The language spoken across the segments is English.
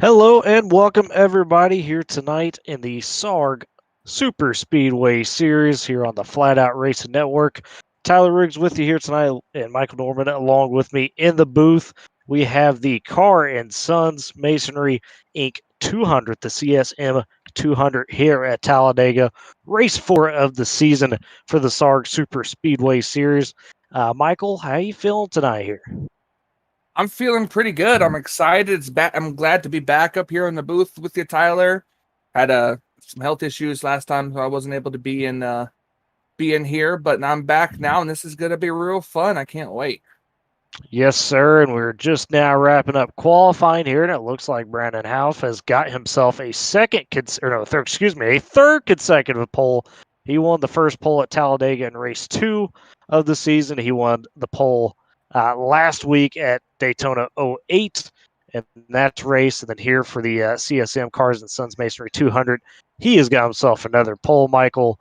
Hello and welcome everybody here tonight in the SARG Superspeedway series here on the Flatout Racing Network. Tyler Riggs with you here tonight and Michael Norman along with me in the booth. We have the Carr and Sons Masonry Inc. 200, the CSM 200 here at Talladega, race 4 of the season for the SARG Superspeedway series. Michael, how you feeling tonight here? I'm feeling pretty good. I'm excited. I'm glad to be back up here in the booth with you, Tyler. Had some health issues last time, so I wasn't able to be in here, but I'm back now, and this is gonna be real fun. I can't wait. Yes, sir. And we're just now wrapping up qualifying here, and it looks like Brandon Houff has got himself a third consecutive pole. He won the first pole at Talladega in race 2 of the season. He won the pole last week at Daytona '08, and that's race. And then here for the CSM Cars and Sons Masonry 200, he has got himself another pole, Michael.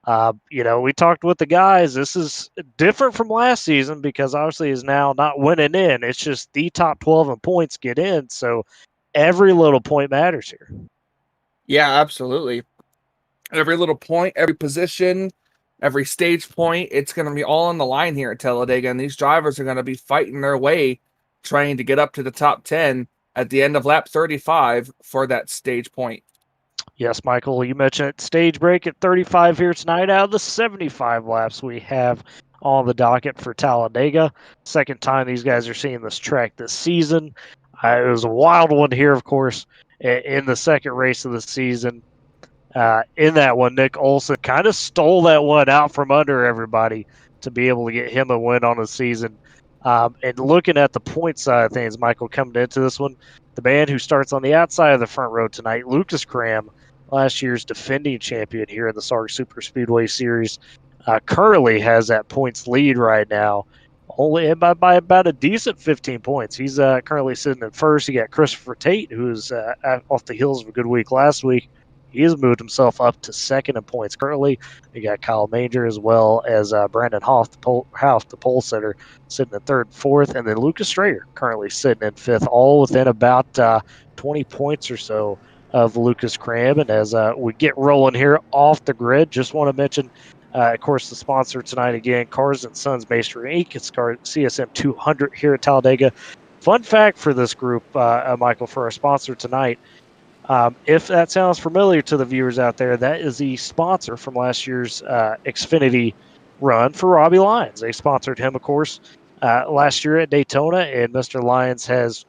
We talked with the guys. This is different from last season because obviously is now not winning in. It's just the top 12 in points get in. So every little point matters here. Yeah, absolutely. Every little point, every position, every stage point, it's gonna be all on the line here at Talladega, and these drivers are gonna be fighting their way, trying to get up to the top 10 at the end of lap 35 for that stage point. Yes, Michael, you mentioned stage break at 35 here tonight out of the 75 laps we have on the docket for Talladega. Second time these guys are seeing this track this season. It was a wild one here, of course, in the second race of the season. In that one, Nick Olson kind of stole that one out from under everybody to be able to get him a win on the season. And looking at the point side of things, Michael, coming into this one, the man who starts on the outside of the front row tonight, Lucas Cram, last year's defending champion here in the SARG Super Speedway Series, currently has that points lead right now, only by about a decent 15 points. He's currently sitting in first. You got Christopher Tate, who's off the heels of a good week last week. He has moved himself up to second in points currently. You got Kyle Manger as well as Brandon Houff, the pole sitter, sitting in third and fourth. And then Lucas Strader currently sitting in fifth, all within about 20 points or so of Lucas Cram. And as we get rolling here off the grid, just want to mention, of course, the sponsor tonight again, Cars and Sons Masonry Inc. It's CSM 200 here at Talladega. Fun fact for this group, Michael, for our sponsor tonight. If that sounds familiar to the viewers out there, that is the sponsor from last year's Xfinity run for Robbie Lyons. They sponsored him, of course, last year at Daytona, and Mr. Lyons has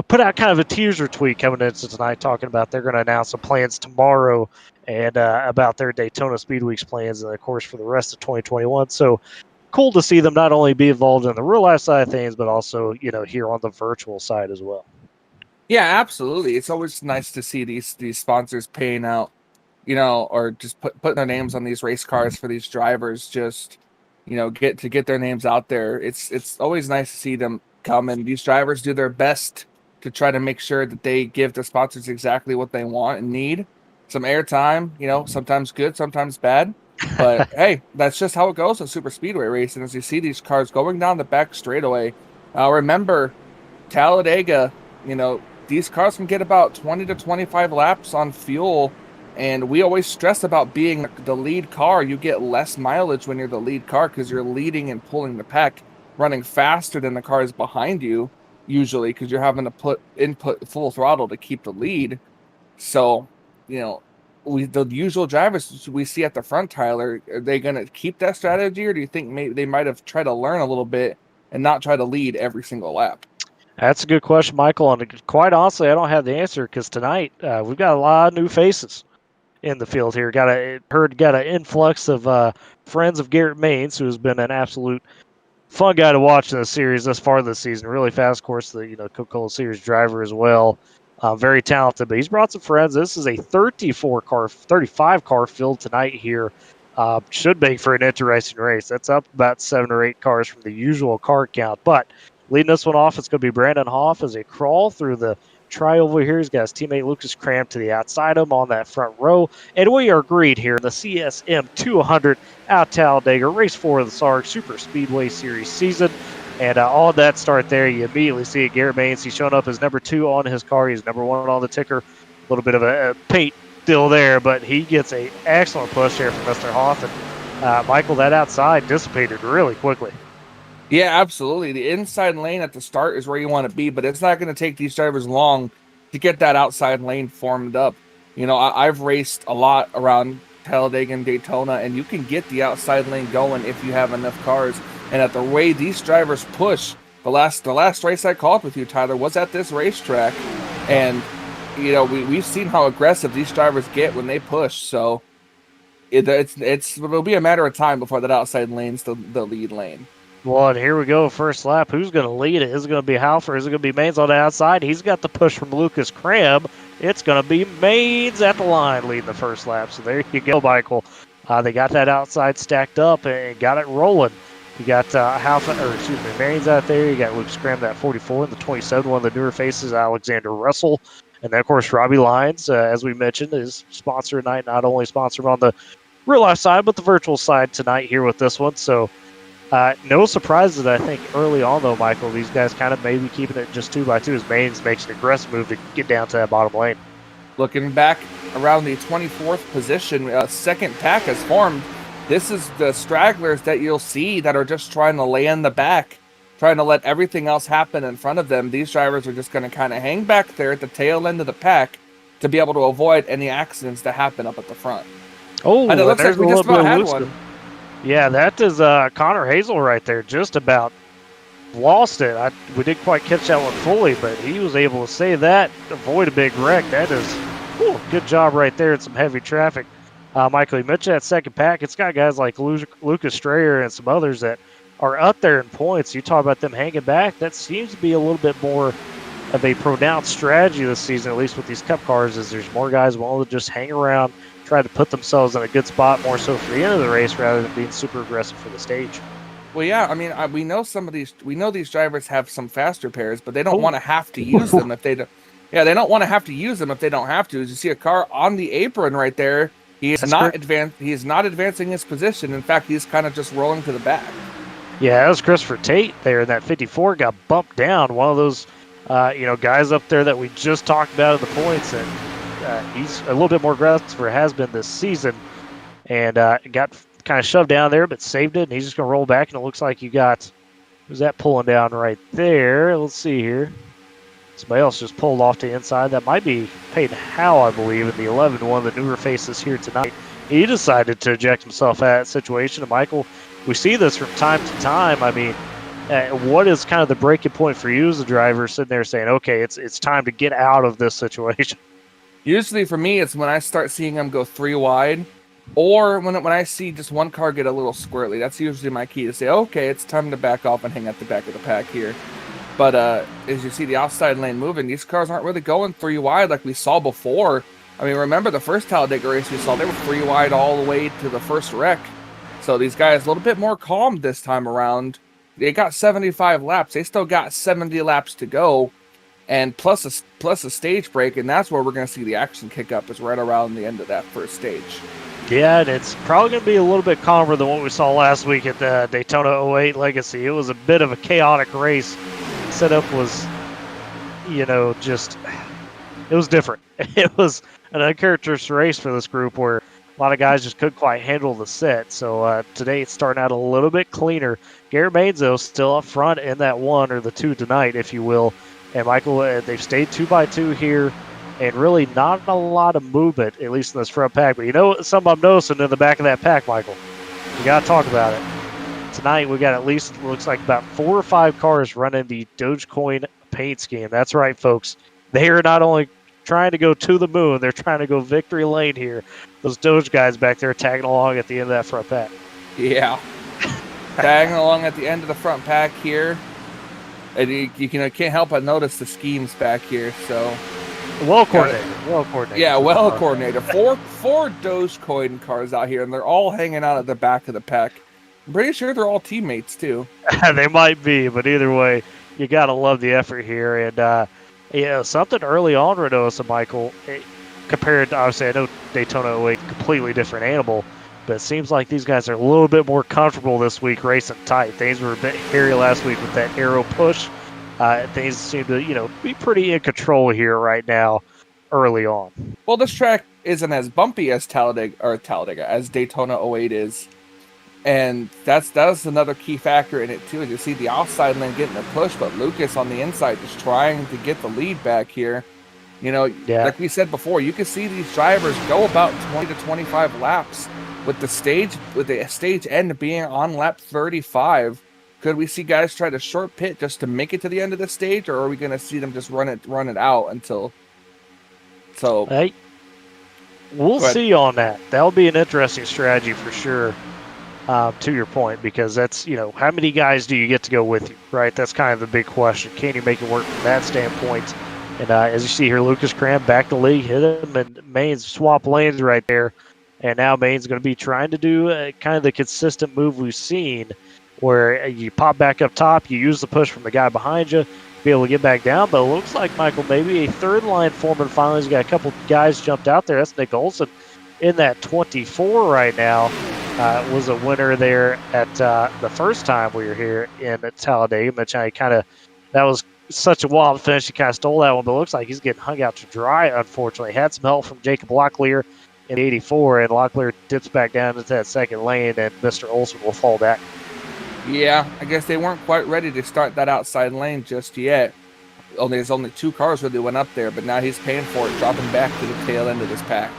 put out kind of a teaser tweet coming into tonight talking about they're going to announce some plans tomorrow and about their Daytona Speed Weeks plans and, of course, for the rest of 2021. So cool to see them not only be involved in the real life side of things, but also, here on the virtual side as well. Yeah, absolutely. It's always nice to see these sponsors paying out, or just putting their names on these race cars for these drivers. Just get their names out there. It's always nice to see them come, and these drivers do their best to try to make sure that they give the sponsors exactly what they want and need. Some airtime, sometimes good, sometimes bad. But hey, that's just how it goes in super speedway racing. As you see these cars going down the back straightaway, remember Talladega, these cars can get about 20 to 25 laps on fuel, and we always stress about being the lead car. You get less mileage when you're the lead car because you're leading and pulling the pack, running faster than the cars behind you, usually, because you're having to input full throttle to keep the lead. So, the usual drivers we see at the front, Tyler, are they going to keep that strategy, or do you think maybe they might have tried to learn a little bit and not try to lead every single lap? That's a good question, Michael. And quite honestly, I don't have the answer because tonight we've got a lot of new faces in the field here. Got an influx of friends of Garrett Maines, who has been an absolute fun guy to watch in the series thus far this season. Really fast, of course, the Coca-Cola Series driver as well. Very talented, but he's brought some friends. This is a 35 car field tonight here. Should make for an interesting race. That's up about 7 or 8 cars from the usual car count, but leading this one off, it's going to be Brandon Houff as they crawl through the try over here. He's got his teammate Lucas Cram to the outside of him on that front row. And we are agreed here in the CSM 200 out Talladega, race 4 of the SARG Super Speedway Series season. And all of that start there, you immediately see it. Garrett Baines, he's showing up as number 2 on his car. He's number 1 on the ticker. A little bit of a paint still there, but he gets a excellent push there from Mr. Hoff. And Michael, that outside dissipated really quickly. Yeah, absolutely. The inside lane at the start is where you want to be, but it's not going to take these drivers long to get that outside lane formed up. You know, I've raced a lot around Talladega and Daytona, and you can get the outside lane going if you have enough cars. And at the way these drivers push, the last race I called with you, Tyler, was at this racetrack, and you know we've seen how aggressive these drivers get when they push. So it'll be a matter of time before that outside lane's the lead lane. Well, and here we go, first lap. Who's going to lead it? Is it going to be Halfer? Is it going to be Maines on the outside? He's got the push from Lucas Cram. It's going to be Maines at the line leading the first lap. So there you go, Michael. They got that outside stacked up and got it rolling. You got Maines out there. You got Lucas Cram, that 44, and the 27, one of the newer faces, Alexander Russell. And then, of course, Robbie Lyons, as we mentioned, is sponsor tonight. Not only sponsored on the real-life side, but the virtual side tonight here with this one. So no surprises, I think, early on, though, Michael. These guys kind of maybe keeping it just 2x2 as Maines makes an aggressive move to get down to that bottom lane. Looking back around the 24th position, second pack has formed. This is the stragglers that you'll see that are just trying to lay in the back, trying to let everything else happen in front of them. These drivers are just going to kind of hang back there at the tail end of the pack to be able to avoid any accidents that happen up at the front. Oh, and it looks like we just about had one. Yeah, that is Connor Hazel right there. Just about lost it. We didn't quite catch that one fully, but he was able to save that, avoid a big wreck. That is good job right there in some heavy traffic. Michael, you mentioned that second pack. It's got guys like Lucas Strayer and some others that are up there in points. You talk about them hanging back. That seems to be a little bit more of a pronounced strategy this season, at least with these Cup cars, is there's more guys willing to just hang around, try to put themselves in a good spot more so for the end of the race rather than being super aggressive for the stage. Well, yeah, I mean, we know these drivers have some faster pairs, but they don't want to have to use them if they don't. Yeah, they don't want to have to use them if they don't have to. As you see a car on the apron right there, he is not advancing his position. In fact, he's kind of just rolling to the back. Yeah, that was Christopher Tate there in that 54, got bumped down. One of those, guys up there that we just talked about in the points, and he's a little bit more aggressive or has been this season, and got kind of shoved down there, but saved it, and he's just going to roll back, and it looks like you got, who's that pulling down right there? Let's see here. Somebody else just pulled off to the inside. That might be Peyton Howe, I believe, in the 11, one of the newer faces here tonight. He decided to eject himself out of that situation, and Michael, we see this from time to time. I mean, what is kind of the breaking point for you as a driver sitting there saying, okay, it's time to get out of this situation? Usually for me, it's when I start seeing them go 3 wide, or when I see just one car get a little squirrely. That's usually my key to say, okay, it's time to back off and hang at the back of the pack here. But as you see the outside lane moving, these cars aren't really going 3 wide like we saw before. I mean, remember the first Talladega race we saw, they were 3 wide all the way to the first wreck. So these guys a little bit more calm this time around. They got 75 laps. They still got 70 laps to go, and plus a stage break, and that's where we're going to see the action kick up, is right around the end of that first stage. Yeah, and it's probably going to be a little bit calmer than what we saw last week at the Daytona 08 Legacy. It was a bit of a chaotic race. Setup was, it was different. It was an uncharacteristic race for this group where a lot of guys just couldn't quite handle the set. So today it's starting out a little bit cleaner. Garrett Baines, though, still up front in that 1 or the 2 tonight, if you will. And Michael, they've stayed 2x2 here, and really not a lot of movement, at least in this front pack. But you know something I'm noticing in the back of that pack, Michael? We got to talk about it. Tonight we got at least, it looks like, about 4 or 5 cars running the Dogecoin paint scheme. That's right, folks. They are not only trying to go to the moon, they're trying to go victory lane here. Those Doge guys back there tagging along at the end of that front pack. Yeah. Tagging along at the end of the front pack here. And you can't help but notice the schemes back here. So well coordinated. Yeah, well coordinated. Four Dogecoin cars out here, and they're all hanging out at the back of the pack. I'm pretty sure they're all teammates too. They might be, but either way, you gotta love the effort here. And something early on, Reynosa, Michael, compared to, obviously, I know Daytona 08, completely different animal. but it seems like these guys are a little bit more comfortable this week racing tight. Things were a bit hairy last week with that aero push. Things seem to, be pretty in control here right now early on. Well, this track isn't as bumpy as Talladega, as Daytona 08 is. And that's another key factor in it too. You see the outside lane getting a push, but Lucas on the inside just trying to get the lead back here. Like we said before, you can see these drivers go about 20 to 25 laps with the stage end being on lap 35. Could we see guys try to short pit just to make it to the end of the stage, or are we going to see them just run it out until? So, hey, we'll see on that. That'll be an interesting strategy for sure. To your point, because that's, how many guys do you get to go with you, right? That's kind of the big question. Can you make it work from that standpoint? And as you see here, Lucas Cram back to lead, hit him, and Maine's swap lanes right there. And now Maine's going to be trying to do kind of the consistent move we've seen, where you pop back up top, you use the push from the guy behind you, be able to get back down. But it looks like, Michael, maybe a third line foreman finally has got a couple guys jumped out there. That's Nick Olson in that 24 right now. Was a winner there at the first time we were here in Talladega. That was such a wild finish. He kind of stole that one, but it looks like he's getting hung out to dry, unfortunately. Had some help from Jacob Locklear in the 84, and Locklear dips back down into that second lane, and Mr. Olson will fall back. Yeah, I guess they weren't quite ready to start that outside lane just yet. There's only 2 cars really went up there, but now he's paying for it, dropping back to the tail end of this pack.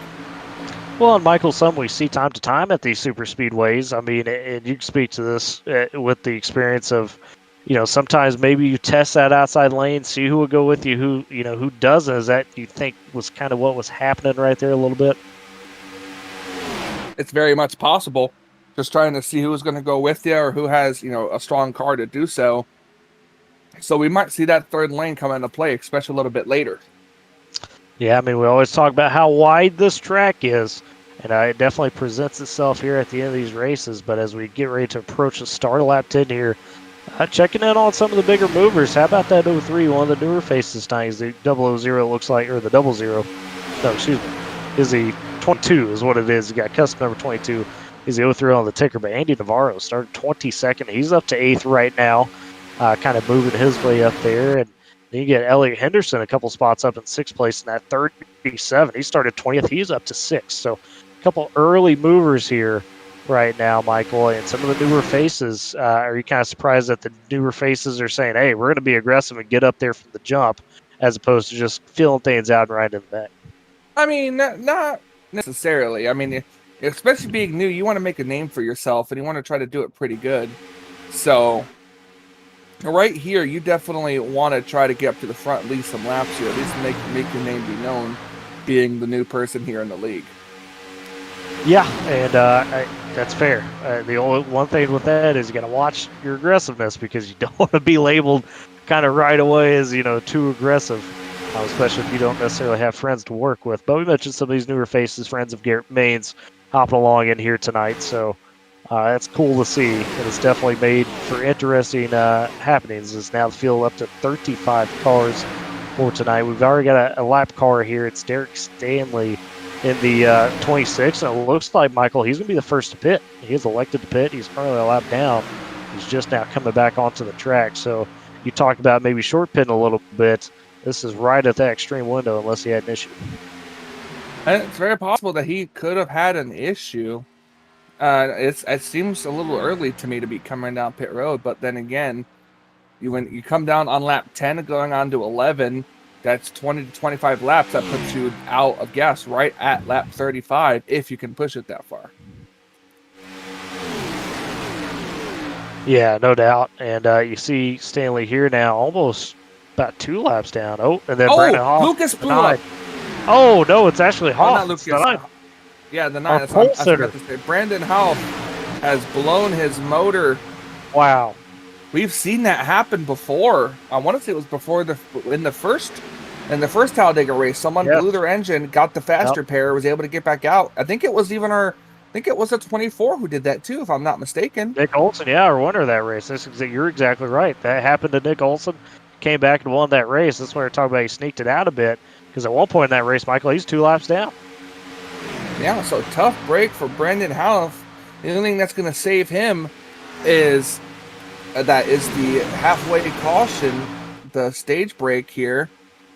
Well, and Michael, some we see time to time at these super speedways. I mean, and you can speak to this with the experience of, sometimes maybe you test that outside lane, see who will go with you, who doesn't. Is that, you think, was kind of what was happening right there a little bit? It's very much possible. Just trying to see who's going to go with you or who has, a strong car to do so. So we might see that third lane come into play, especially a little bit later. Yeah, I mean, we always talk about how wide this track is, and it definitely presents itself here at the end of these races. But as we get ready to approach the start of lap 10 here, checking in on some of the bigger movers. How about that 03, one of the newer faces tonight? Is the 000 looks like, or the 00. No, excuse me. Is the 22 is what it is. He got custom number 22. He's the 03 on the ticker, but Andy Navarro started 22nd. He's up to 8th right now, kind of moving his way up there. And then you get Elliot Henderson a couple spots up in 6th place in that 37. He started 20th. He's up to 6th. So a couple early movers here right now, Michael. And some of the newer faces, are you kind of surprised that the newer faces are saying, hey, we're going to be aggressive and get up there from the jump, as opposed to just feeling things out and right in the back? I mean, not necessarily. I mean, especially being new, you want to make a name for yourself, and you want to try to do it pretty good. So right here, you definitely want to try to get up to the front, lead some laps here, at least make your name be known, being the new person here in the league. Yeah, and that's fair. The only one thing with that is you got to watch your aggressiveness, because you don't want to be labeled kind of right away as, too aggressive, especially if you don't necessarily have friends to work with. But we mentioned some of these newer faces, friends of Garrett Maines, hopping along in here tonight. So that's cool to see, and it's definitely made for interesting happenings. It's now the field up to 35 cars for tonight. We've already got a lap car here. It's Derek Stanley in the 26, and it looks like, Michael, he's going to be the first to pit. He is elected to pit. He's currently a lap down. He's just now coming back onto the track. So you talked about maybe short pitting a little bit. This is right at that extreme window, unless he had an issue. And it's very possible that he could have had an issue. It seems a little early to me to be coming down pit road, but then again, when you come down on lap 10 going on to 11, that's 20 to 25 laps. That puts you out of gas right at lap 35 if you can push it that far. Yeah, no doubt. And you see Stanley here now almost about 2 laps down. Oh, and then Brandon Hoff. Lucas blew up. Oh, no, it's actually Hoff. Not Lucas. Yeah, the 9. I forgot to say. Brandon Hoff has blown his motor. Wow. We've seen that happen before. I want to say it was before in the first Talladega race. Someone blew their engine, got the faster pair, was able to get back out. I think it was a 24 who did that too, if I'm not mistaken. Nick Olson, our winner of that race. You're exactly right. That happened to Nick Olson. Came back and won that race. That's why we're talking about he sneaked it out a bit, because at one point in that race, Michael, he's 2 laps down. Yeah, so tough break for Brandon Houff. The only thing that's going to save him is the halfway caution, the stage break here.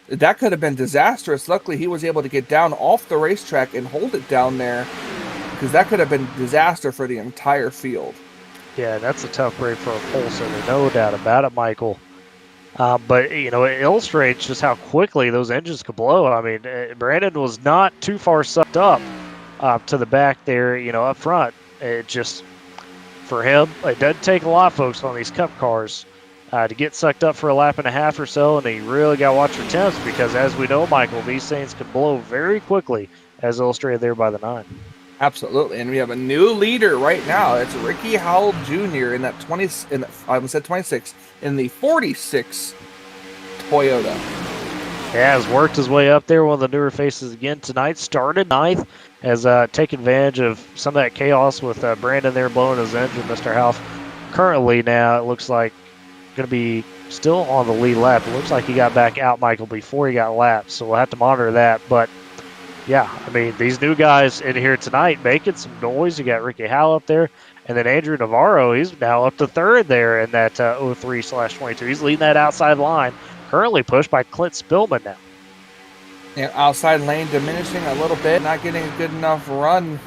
That could have been disastrous. Luckily, he was able to get down off the racetrack and hold it down there, because that could have been disaster for the entire field. Yeah, that's a tough break for a pole sitter, no doubt about it, Michael. But, it illustrates just how quickly those engines could blow. I mean, Brandon was not too far sucked up to the back there, up front. It just, for him, it doesn't take a lot, folks, on these Cup cars to get sucked up for a lap and a half or so, and you really got to watch your temps because, as we know, Michael, these things can blow very quickly, as illustrated there by the 9. Absolutely, and we have a new leader right now. It's Ricky Howell Jr. in that I almost said 26 in the 46 Toyota. Yeah, has worked his way up there. One of the newer faces again tonight. Started 9th, has taken advantage of some of that chaos with Brandon there blowing his engine. Mr. Houff currently now it looks like going to be still on the lead lap. It looks like he got back out, Michael, before he got lapped, so we'll have to monitor that. But yeah, I mean, these new guys in here tonight making some noise. You got Ricky Howell up there, and then Andrew Navarro, he's now up to 3rd there in that 03/22. He's leading that outside line, currently pushed by Clint Spillman now. Yeah, outside lane diminishing a little bit, not getting a good enough run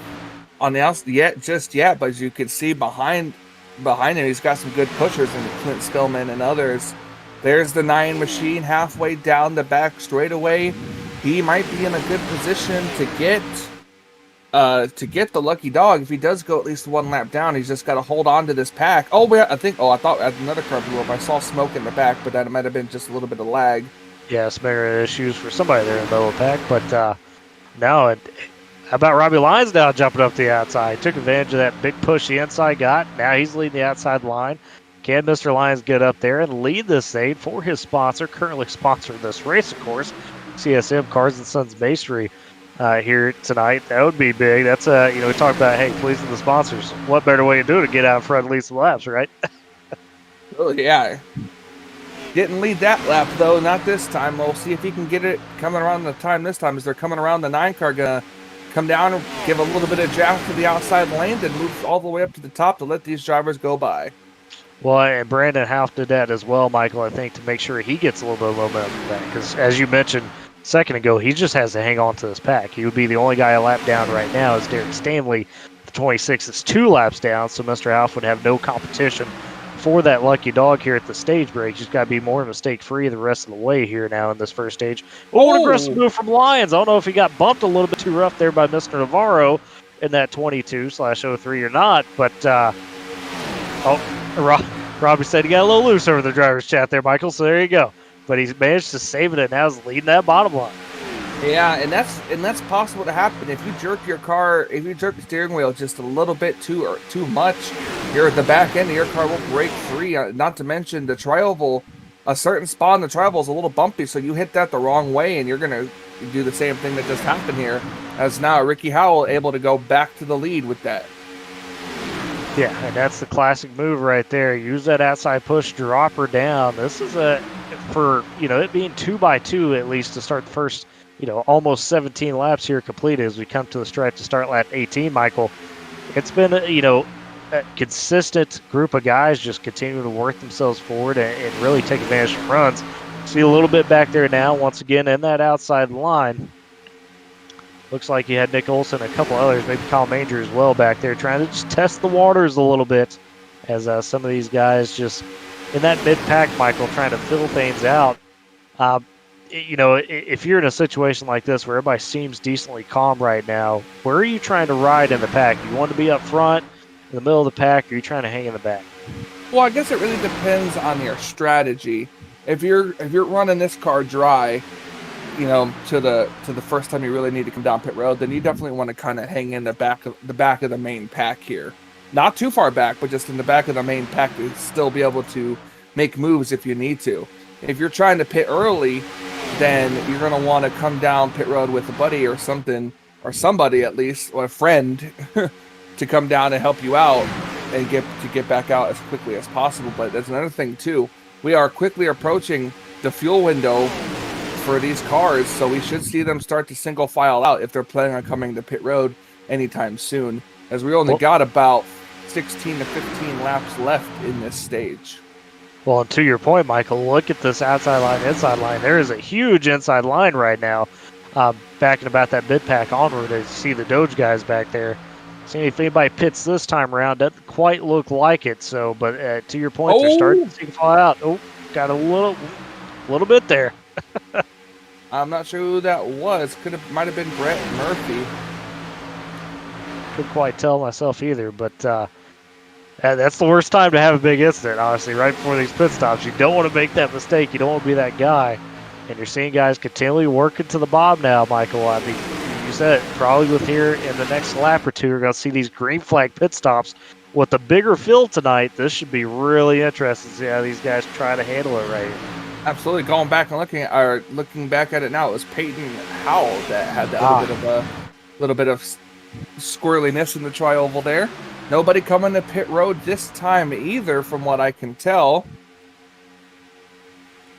on the outside just yet, but as you can see behind him, he's got some good pushers in Clint Spillman and others. There's the 9 machine halfway down the back straightaway. He might be in a good position to get the lucky dog. If he does go at least 1 lap down, he's just got to hold on to this pack. I thought another car blew up. I saw smoke in the back, but that might have been just a little bit of lag. Yeah, some error issues for somebody there in the middle of the pack, but no. How about Robbie Lyons now jumping up the outside? Took advantage of that big push the inside got. Now he's leading the outside line. Can Mr. Lyons get up there and lead this thing for his sponsor, currently sponsoring this race, of course, CSM Cars and Sons Masonry here tonight? That would be big. That's we talk about, hey, pleasing the sponsors. What better way to do it to get out in front and lead some laps, right? Oh yeah. Didn't lead that lap though, not this time. We'll see if he can get it coming around the time this time. As they're coming around, the 9 car gonna come down and give a little bit of jack to the outside lane, then move all the way up to the top to let these drivers go by. Well, and Brandon Houff did that as well, Michael, I think, to make sure he gets a little bit of momentum back. Because as you mentioned a second ago, he just has to hang on to this pack. He would be the only guy a lap down right now as Derek Stanley, the 26, is 2 laps down, so Mr. Houff would have no competition for that lucky dog here at the stage break. He's got to be more mistake-free the rest of the way here now in this first stage. An aggressive move from Lyons. I don't know if he got bumped a little bit too rough there by Mr. Navarro in that 22/03 or not, but Robbie said he got a little loose over the driver's chat there, Michael, so there you go. But he's managed to save it, and now he's leading that bottom line. Yeah, and that's possible to happen if you jerk the steering wheel just a little bit too much. Here at the back end, your car will break free. Not to mention the tri-oval, a certain spot in the tri-oval is a little bumpy, so you hit that the wrong way, and you're gonna do the same thing that just happened here. As now Ricky Howell able to go back to the lead with that. Yeah, and that's the classic move right there. Use that outside push, drop her down. This is for it being 2x2 at least to start the first. Almost 17 laps here completed as we come to the stretch to start lap 18, Michael. It's been, a consistent group of guys just continuing to work themselves forward and really take advantage of runs. See a little bit back there now, once again, in that outside line. Looks like you had Nick Olson and a couple others, maybe Kyle Manger as well back there, trying to just test the waters a little bit as some of these guys just in that mid-pack, Michael, trying to fill things out. If you're in a situation like this where everybody seems decently calm right now, where are you trying to ride in the pack? You want to be up front, in the middle of the pack, or are you trying to hang in the back? Well, I guess it really depends on your strategy. If you're running this car dry, to the first time you really need to come down pit road, then you definitely want to kind of hang in the back of the main pack here. Not too far back, but just in the back of the main pack to still be able to make moves if you need to. If you're trying to pit early, then you're going to want to come down pit road with a buddy or something, or somebody at least, or a friend, to come down and help you out and get back out as quickly as possible. But there's another thing too. We are quickly approaching the fuel window for these cars, so we should see them start to single file out if they're planning on coming to pit road. anytime soon, as we only got about 16 to 15 laps left in this stage. Well, and to your point, Michael, look at this outside line, inside line. There is a huge inside line right now. Backing about that mid-pack onward, as you see the Doge guys back there. See if anybody pits this time around. Doesn't quite look like it. So, but to your point, they're starting to see fly out. Oh, got a little bit there. I'm not sure who that was. Might have been Brett Murphy. Couldn't quite tell myself either, but that's the worst time to have a big incident, honestly, right before these pit stops. You don't want to make that mistake. You don't want to be that guy. And you're seeing guys continually working to the bomb now, Michael. I mean, you said it, probably with here in the next lap or two, you're going to see these green flag pit stops. With the bigger field tonight, this should be really interesting to see how these guys try to handle it right here. Absolutely. Going back and looking back at it now, it was Peyton Howell that had that little bit of squirreliness in the tri-oval there. Nobody coming to pit road this time either, from what I can tell.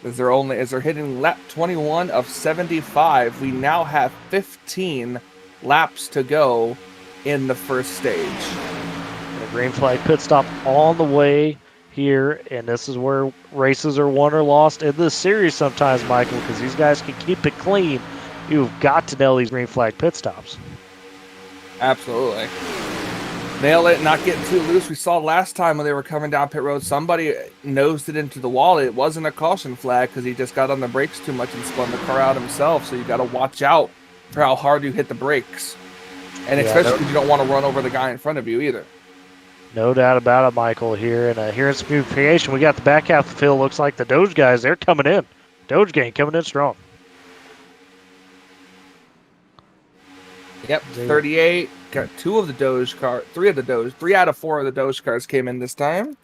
As they're hitting lap 21 of 75, we now have 15 laps to go in the first stage. And a green flag pit stop on the way here, and this is where races are won or lost in this series sometimes, Michael, because these guys can keep it clean. You've got to nail these green flag pit stops. Absolutely. Nail it, not getting too loose. We saw last time when they were coming down pit road, somebody nosed it into the wall. It wasn't a caution flag because he just got on the brakes too much and spun the car out himself. So you got to watch out for how hard you hit the brakes. And especially because you don't want to run over the guy in front of you either. No doubt about it, Michael, here. And here in Speedway, we got the back half of the field. Looks like the Doge guys, they're coming in. Doge gang coming in strong. Yep, 38. Got 3 out of 4 of the Doge cars came in this time.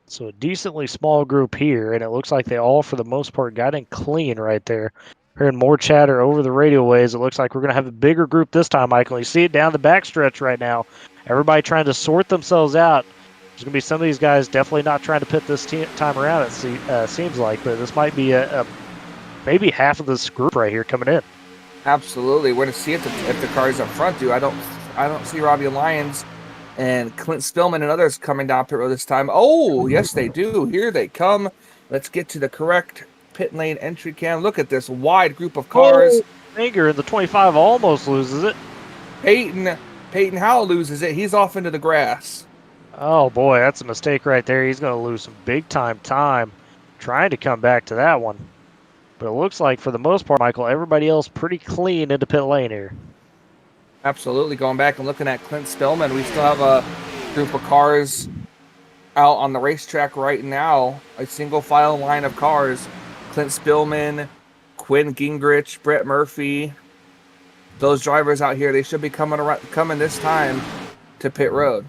So a decently small group here, and it looks like they all, for the most part, got in clean right there. Hearing more chatter over the radio waves. It looks like we're going to have a bigger group this time, Michael. You see it down the backstretch right now. Everybody trying to sort themselves out. There's going to be some of these guys definitely not trying to pit this time around, it seems like. But this might be maybe half of this group right here coming in. Absolutely. We're going to see if the cars up front do. I don't see Robbie Lyons and Clint Spillman and others coming down pit road this time. Oh, yes, they do. Here they come. Let's get to the correct pit lane entry cam. Look at this wide group of cars. Finger in the 25 almost loses it. Peyton Howell loses it. He's off into the grass. Oh, boy, that's a mistake right there. He's going to lose some big-time time trying to come back to that one. But it looks like, for the most part, Michael, everybody else pretty clean into pit lane here. Absolutely. Going back and looking at Clint Spillman, we still have a group of cars out on the racetrack right now. A single file line of cars. Clint Spillman, Quinn Gingrich, Brett Murphy. Those drivers out here, they should be coming this time to pit road.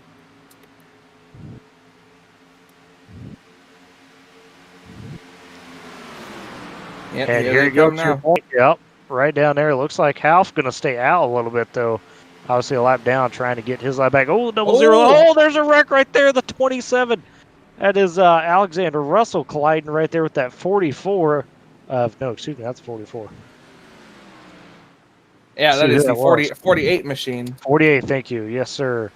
Yep, and here you go now. Yep, right down there. It looks like Half's going to stay out a little bit, though. Obviously, a lap down, trying to get his lap back. Oh, double zero. Oh, there's a wreck right there, the 27. That is Alexander Russell colliding right there with that 44. No, excuse me, that's 44. Yeah, that is the 48 machine. 48, thank you. Yes, sir.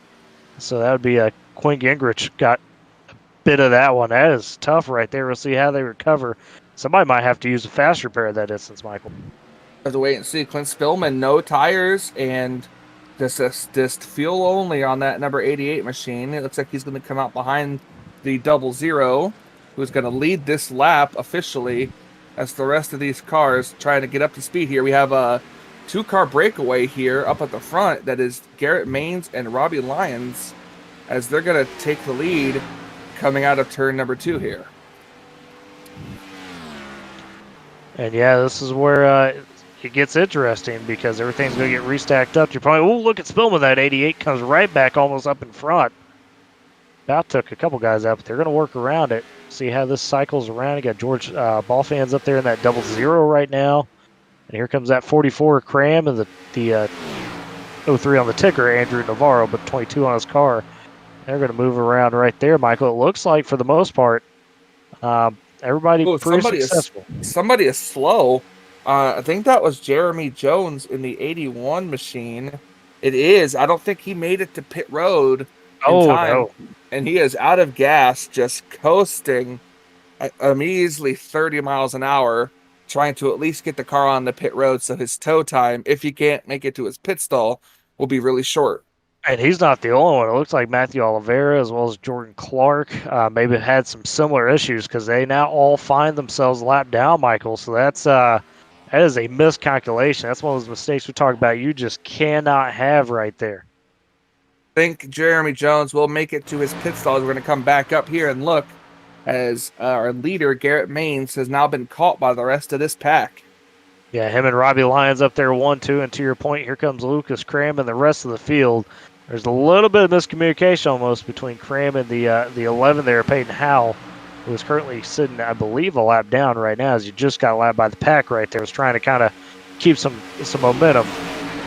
So that would be Quinn Gingrich got a bit of that one. That is tough right there. We'll see how they recover. Somebody might have to use a fast repair at that distance, Michael. Have to wait and see. Clint Spillman, no tires, and just fuel only on that number 88 machine. It looks like he's going to come out behind the 00, who's going to lead this lap officially as the rest of these cars trying to get up to speed here. We have a 2-car breakaway here up at the front that is Garrett Maines and Robbie Lyons, as they're going to take the lead coming out of turn number 2 here. And yeah, this is where it gets interesting, because everything's going to get restacked up. You're probably, oh, look at Spillman. That 88 comes right back almost up in front. About took a couple guys out, but they're going to work around it. See how this cycles around. You got George Ballfans up there in that 00 right now. And here comes that 44 Cram and the 03 on the ticker, Andrew Navarro, but 22 on his car. They're going to move around right there, Michael. It looks like, for the most part, everybody pretty successful. Somebody is slow. I think that was Jeremy Jones in the 81 machine. It is. I don't think he made it to pit road in Oh, time, no. and he is out of gas, just coasting at a measly 30 miles an hour, trying to at least get the car on the pit road so his tow time, if he can't make it to his pit stall, will be really short. And he's not the only one. It looks like Matthew Oliveira as well as Jordan Clark maybe had some similar issues because they now all find themselves lapped down, Michael. So that is a miscalculation. That's one of those mistakes we talked about. You just cannot have right there. I think Jeremy Jones will make it to his pit stall. We're going to come back up here and look as our leader, Garrett Maines, has now been caught by the rest of this pack. Yeah, him and Robbie Lyons up there 1-2. And to your point, here comes Lucas Cram and the rest of the field. There's a little bit of miscommunication almost between Cram and the 11 there, Peyton Howell, who is currently sitting, I believe, a lap down right now as you just got lapped by the pack right there. Was trying to kind of keep some momentum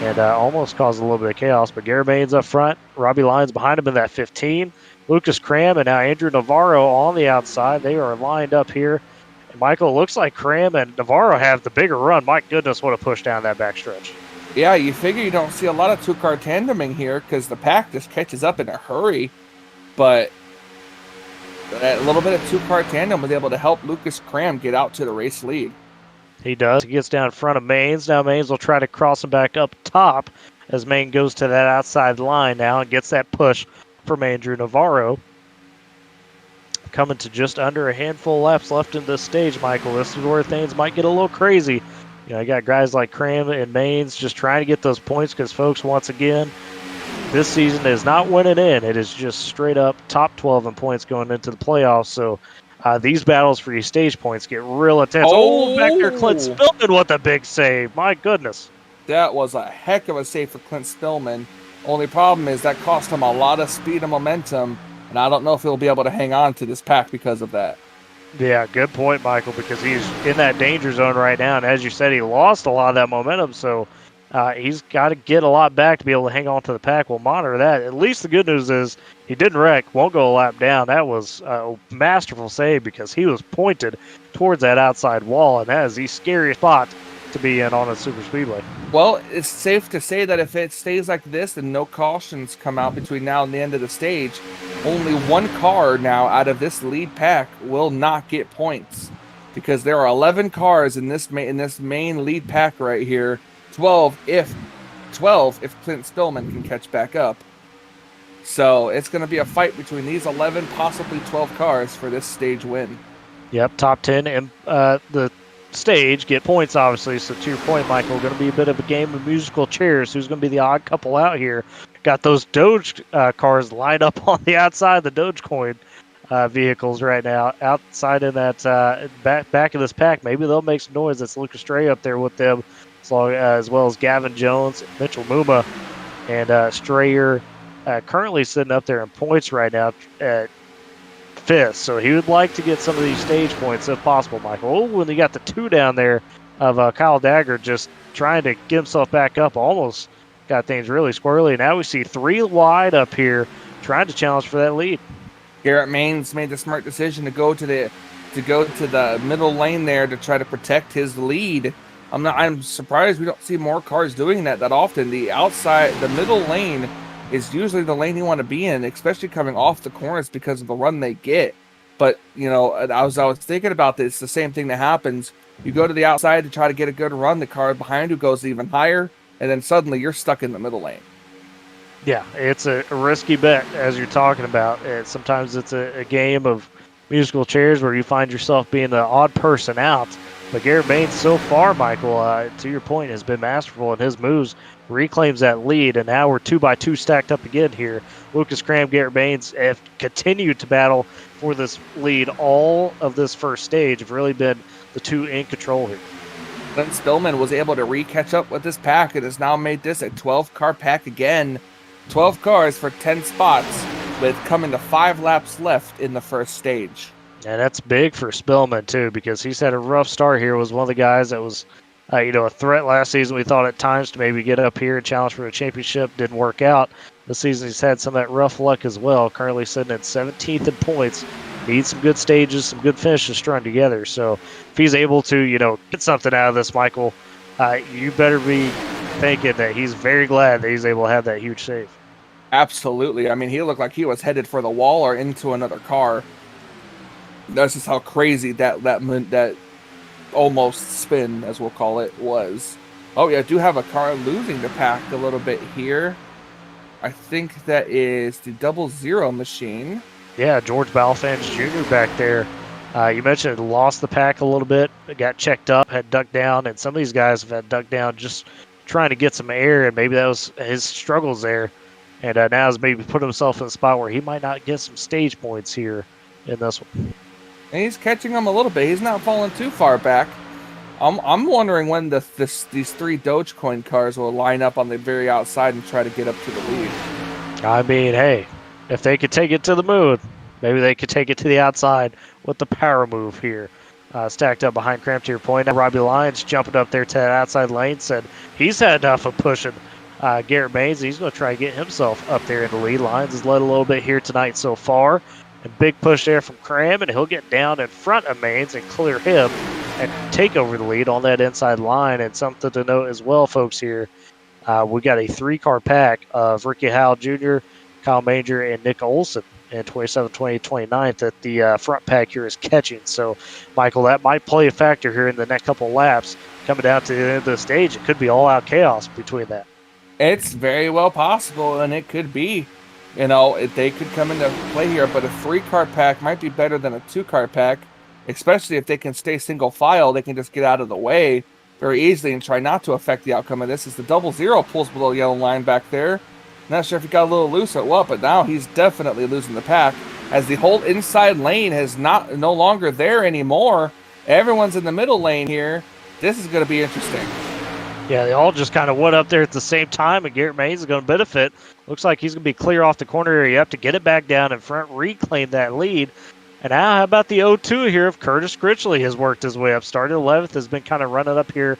and almost caused a little bit of chaos. But Garrett Maines up front, Robbie Lyons behind him in that 15. Lucas Cram and now Andrew Navarro on the outside. They are lined up here. And Michael, it looks like Cram and Navarro have the bigger run. My goodness, what a push down that backstretch. Yeah, you figure you don't see a lot of two-car tandeming here because the pack just catches up in a hurry. But a little bit of two-car tandem was able to help Lucas Cram get out to the race lead. He does. He gets down in front of Maines. Now Maines will try to cross him back up top as Maine goes to that outside line now and gets that push from Andrew Navarro. Coming to just under a handful of laps left in this stage, Michael. This is where things might get a little crazy. You know, you got guys like Cram and Maines just trying to get those points because, folks, once again, this season is not winning in. It is just straight up top 12 in points going into the playoffs. So these battles for these stage points get real intense. Oh, back there, Clint Spillman with a big save. My goodness. That was a heck of a save for Clint Spillman. Only problem is that cost him a lot of speed and momentum, and I don't know if he'll be able to hang on to this pack because of that. Yeah, good point, Michael, because he's in that danger zone right now. And as you said, he lost a lot of that momentum, so he's got to get a lot back to be able to hang on to the pack. We'll monitor that. At least the good news is he didn't wreck, won't go a lap down. That was a masterful save because he was pointed towards that outside wall, and that is the scariest spot to be in on a Superspeedway. Well, it's safe to say that if it stays like this and no cautions come out between now and the end of the stage, only one car now out of this lead pack will not get points because there are 11 cars in this main lead pack right here. 12 if Clint Spillman can catch back up. So it's going to be a fight between these 11, possibly 12 cars for this stage win. Yep, top 10 and the stage get points, obviously. So to your point, Michael, going to be a bit of a game of musical chairs. Who's going to be the odd couple out here? Got those Doge cars lined up on the outside of the Dogecoin vehicles right now, outside in that back of this pack. Maybe they'll make some noise. That's Lucas Stray up there with them, as well as Gavin Jones, Mitchell Muma, and Strayer currently sitting up there in points right now at fifth. So he would like to get some of these stage points if possible, Michael. Oh, when you got the two down there of Kyle Dagger just trying to get himself back up, almost got things really squirrely. Now we see three wide up here trying to challenge for that lead. Garrett Maines made the smart decision to go to the middle lane there to try to protect his lead. I'm surprised we don't see more cars doing that often. The middle lane is usually the lane you want to be in, especially coming off the corners because of the run they get. But, you know, I was thinking about this, the same thing that happens. You go to the outside to try to get a good run, the car behind you goes even higher, and then suddenly you're stuck in the middle lane. Yeah, it's a risky bet, as you're talking about. Sometimes it's a game of musical chairs where you find yourself being the odd person out. But Garrett Maines so far, Michael, to your point, has been masterful in his moves, reclaims that lead, and now we're 2x2 stacked up again here. Lucas Cram, Garrett Maines have continued to battle for this lead. All of this first stage have really been the two in control here. Clint Spillman was able to catch up with this pack and has now made this a 12-car pack again. 12 cars for 10 spots, with coming to 5 laps left in the first stage. And that's big for Spillman, too, because he's had a rough start here. Was one of the guys that was, a threat last season. We thought at times to maybe get up here and challenge for a championship. Didn't work out. This season he's had some of that rough luck as well. Currently sitting at 17th in points. needs some good stages, some good finishes strung together. So if he's able to, get something out of this, Michael, you better be thinking that he's very glad that he's able to have that huge save. Absolutely. I mean, he looked like he was headed for the wall or into another car. That's just how crazy that almost spin, as we'll call it, was. Oh yeah, I do have a car losing the pack a little bit here. I think that is the 00 machine. Yeah, George Balfans Jr. back there. You mentioned lost the pack a little bit, got checked up, had ducked down, and some of these guys have had ducked down just trying to get some air, and maybe that was his struggles there. And now has maybe put himself in a spot where he might not get some stage points here in this one. And he's catching them a little bit. He's not falling too far back. I'm wondering when these 3 Dogecoin cars will line up on the very outside and try to get up to the lead. I mean, hey, if they could take it to the moon, maybe they could take it to the outside with the power move here. Stacked up behind Cramped to your point. Now Robbie Lyons jumping up there to that outside lane, said he's had enough of pushing Garrett Baines. He's going to try to get himself up there in the lead. Lyons has led a little bit here tonight so far. A big push there from Cram, and he'll get down in front of Maines and clear him and take over the lead on that inside line. And something to note as well, folks, here, we got a 3-car pack of Ricky Howell Jr., Kyle Manger, and Nick Olson in 27th, 28th, 29th that the front pack here is catching. So, Michael, that might play a factor here in the next couple of laps. Coming down to the end of the stage, it could be all-out chaos between that. It's very well possible, and it could be. They could come into play here, but a 3-car pack might be better than a 2-car pack, especially if they can stay single file. They can just get out of the way very easily and try not to affect the outcome of this. As the 00 pulls below the yellow line back there. Not sure if he got a little loose or what, but now he's definitely losing the pack as the whole inside lane is no longer there anymore. Everyone's in the middle lane here. This is going to be interesting. Yeah, they all just kind of went up there at the same time, and Garrett Maines is going to benefit. Looks like he's going to be clear off the corner area up to get it back down in front, reclaim that lead. And now how about the 0-2 here of Curtis Critchley has worked his way up. Started 11th, has been kind of running up here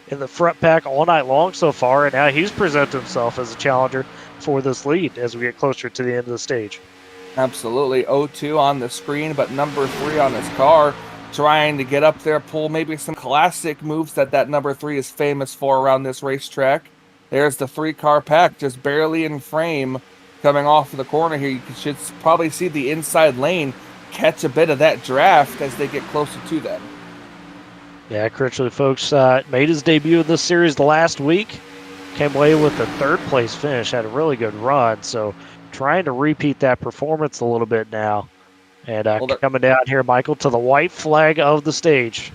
in the front pack all night long so far, and now he's presented himself as a challenger for this lead as we get closer to the end of the stage. Absolutely. 0-2 on the screen, but number 3 on his car, trying to get up there, pull maybe some classic moves that number 3 is famous for around this racetrack. There's the 3-car pack, just barely in frame, coming off of the corner here. You should probably see the inside lane catch a bit of that draft as they get closer to them. Yeah, Critchley, folks, made his debut in this series last week. Came away with a 3rd place finish, had a really good run. So trying to repeat that performance a little bit now. And coming down here, Michael, to the white flag of the stage.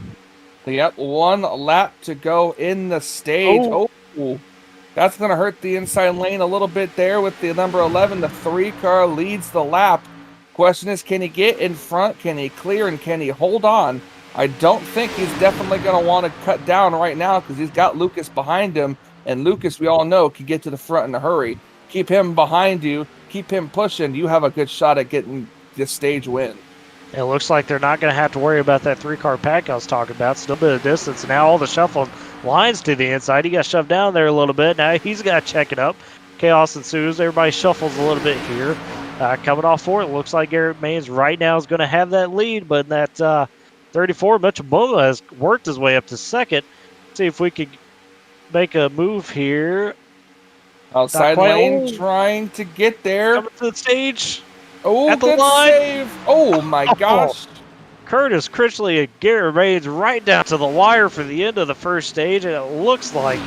Yep, 1 lap to go in the stage. Oh, that's going to hurt the inside lane a little bit there with the number 11. The 3-car leads the lap. Question is, can he get in front? Can he clear? And can he hold on? I don't think he's definitely going to want to cut down right now because he's got Lucas behind him. And Lucas, we all know, can get to the front in a hurry. Keep him behind you. Keep him pushing. You have a good shot at getting this stage win. It looks like they're not going to have to worry about that 3-car pack I was talking about. Still a bit of distance. Now all the shuffled lines to the inside. He got shoved down there a little bit. Now he's got to check it up. Chaos ensues. Everybody shuffles a little bit here. Coming off for it, looks like Garrett Maines right now is going to have that lead, but that 34, Mitchell Boma has worked his way up to 2nd. See if we can make a move here. Outside lane trying to get there. Coming to the stage. Oh, at the good line. save. Oh, my gosh. Curtis Critchley and Garrett Maines right down to the wire for the end of the first stage, and it looks like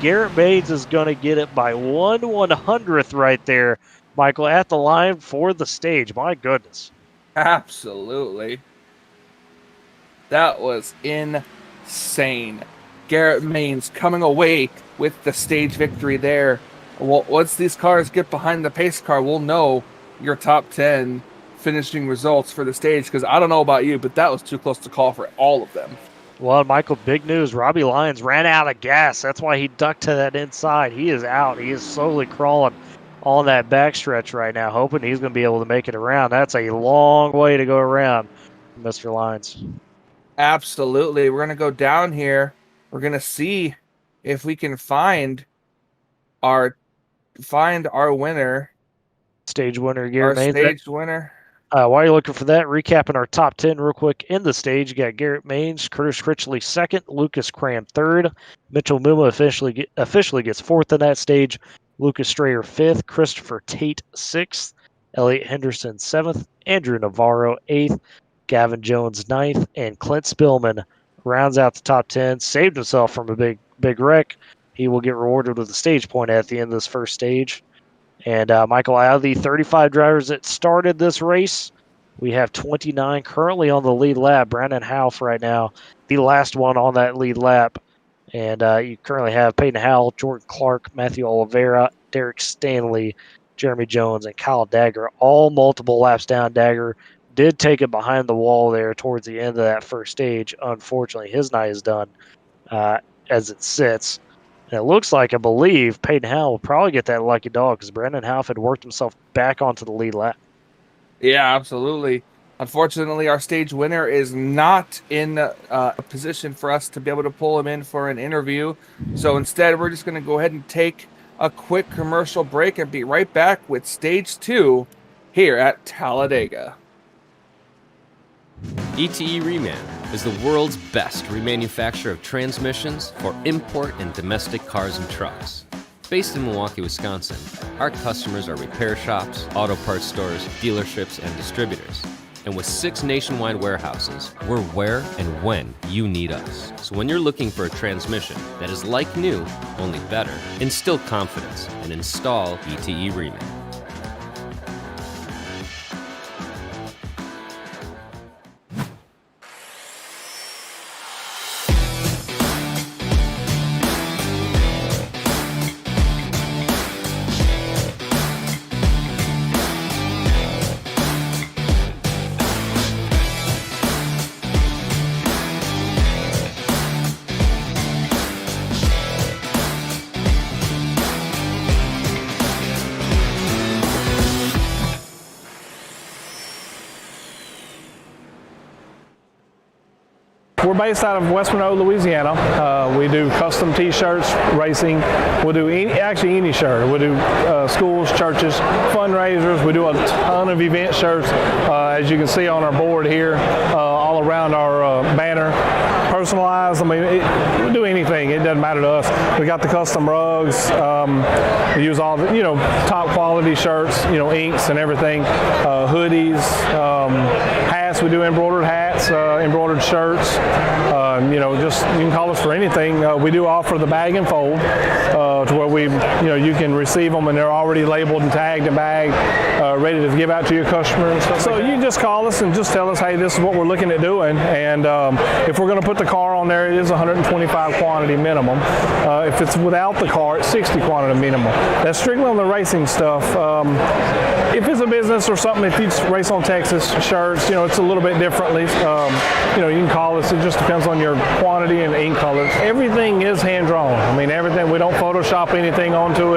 Garrett Maines is going to get it by 1/100th right there, Michael, at the line for the stage. My goodness. Absolutely. That was insane. Garrett Maines coming away with the stage victory there. Well, once these cars get behind the pace car, we'll know your top 10 finishing results for the stage, because I don't know about you, but that was too close to call for all of them. Well, Michael, big news. Robbie Lyons ran out of gas. That's why he ducked to that inside. He is out. He is slowly crawling on that backstretch right now, hoping he's going to be able to make it around. That's a long way to go around, Mr. Lyons. Absolutely. We're going to go down here. We're going to see if we can find our winner. Stage winner, Garrett Maines. Stage winner. While you're looking for that, recapping our top 10 real quick in the stage, you got Garrett Maines, Curtis Critchley second, Lucas Cram third, Mitchell Muma officially gets fourth in that stage, Lucas Strayer fifth, Christopher Tate sixth, Elliot Henderson seventh, Andrew Navarro eighth, Gavin Jones ninth, and Clint Spillman rounds out the top 10, saved himself from a big wreck. He will get rewarded with a stage point at the end of this first stage. And Michael, out of the 35 drivers that started this race, we have 29 currently on the lead lap. Brandon Houff right now, the last one on that lead lap. And you currently have Peyton Howell, Jordan Clark, Matthew Oliveira, Derek Stanley, Jeremy Jones, and Kyle Dagger, all multiple laps down. Dagger did take it behind the wall there towards the end of that first stage. Unfortunately, his night is done as it sits. And it looks like, I believe, Peyton Howell will probably get that lucky dog because Brandon Houff had worked himself back onto the lead lap. Yeah, absolutely. Unfortunately, our stage winner is not in a position for us to be able to pull him in for an interview. So instead, we're just going to go ahead and take a quick commercial break and be right back with stage 2 here at Talladega. ETE Reman is the world's best remanufacturer of transmissions for import and domestic cars and trucks. Based in Milwaukee, Wisconsin, our customers are repair shops, auto parts stores, dealerships, and distributors. And with 6 nationwide warehouses, we're where and when you need us. So when you're looking for a transmission that is like new, only better, instill confidence and install ETE Reman. We're based out of West Monroe, Louisiana. We do custom t-shirts, racing. We'll do any shirt. We'll do schools, churches, fundraisers. We do a ton of event shirts, as you can see on our board here, all around our banner. Personalized, I mean, we'll do anything. It doesn't matter to us. We got the custom rugs. We use all the, top quality shirts, inks and everything. Hoodies, hats. We do embroidered hats, embroidered shirts. Just you can call us for anything. We do offer the bag and fold, to where you can receive them and they're already labeled and tagged and bagged, ready to give out to your customer and stuff. So you can just call us and just tell us, hey, this is what we're looking at doing, and if we're going to put the car on there, it is 125 quantity minimum. If it's without the car, it's 60 quantity minimum. That's strictly on the racing stuff. If it's a business or something, if you race on Texas shirts, it's a little bit differently. You can call us. It just depends on your quantity and ink color. Everything is hand drawn. I mean, everything. We don't Photoshop anything onto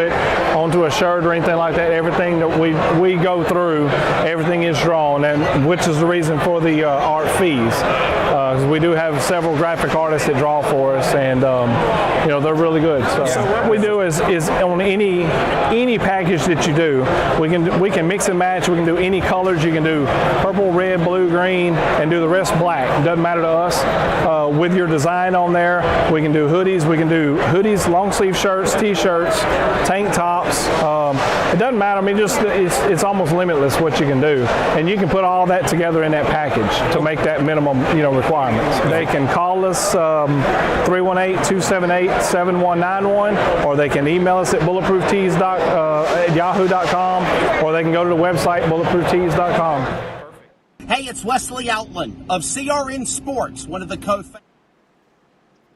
a shirt or anything like that. Everything that we go through, everything is drawn, and which is the reason for the art fees. We do have several graphic artists that draw for us, and they're really good. So what we do is on any package that you do, we can mix and match. We can do any colors. You can do purple, red, blue, green, and do the rest black. It doesn't matter to us. With your design on there, we can do hoodies. We can do hoodies, long sleeve shirts, t-shirts, tank tops. It doesn't matter. I mean, it's almost limitless what you can do, and you can put all that together in that package to make that minimum requirements. They can call us 318-278-7191, or they can email us at bulletprooftees@yahoo.com, or they can go to the website bulletprooftees.com. Hey, it's Wesley Outland of CRN Sports, one of the co-founders.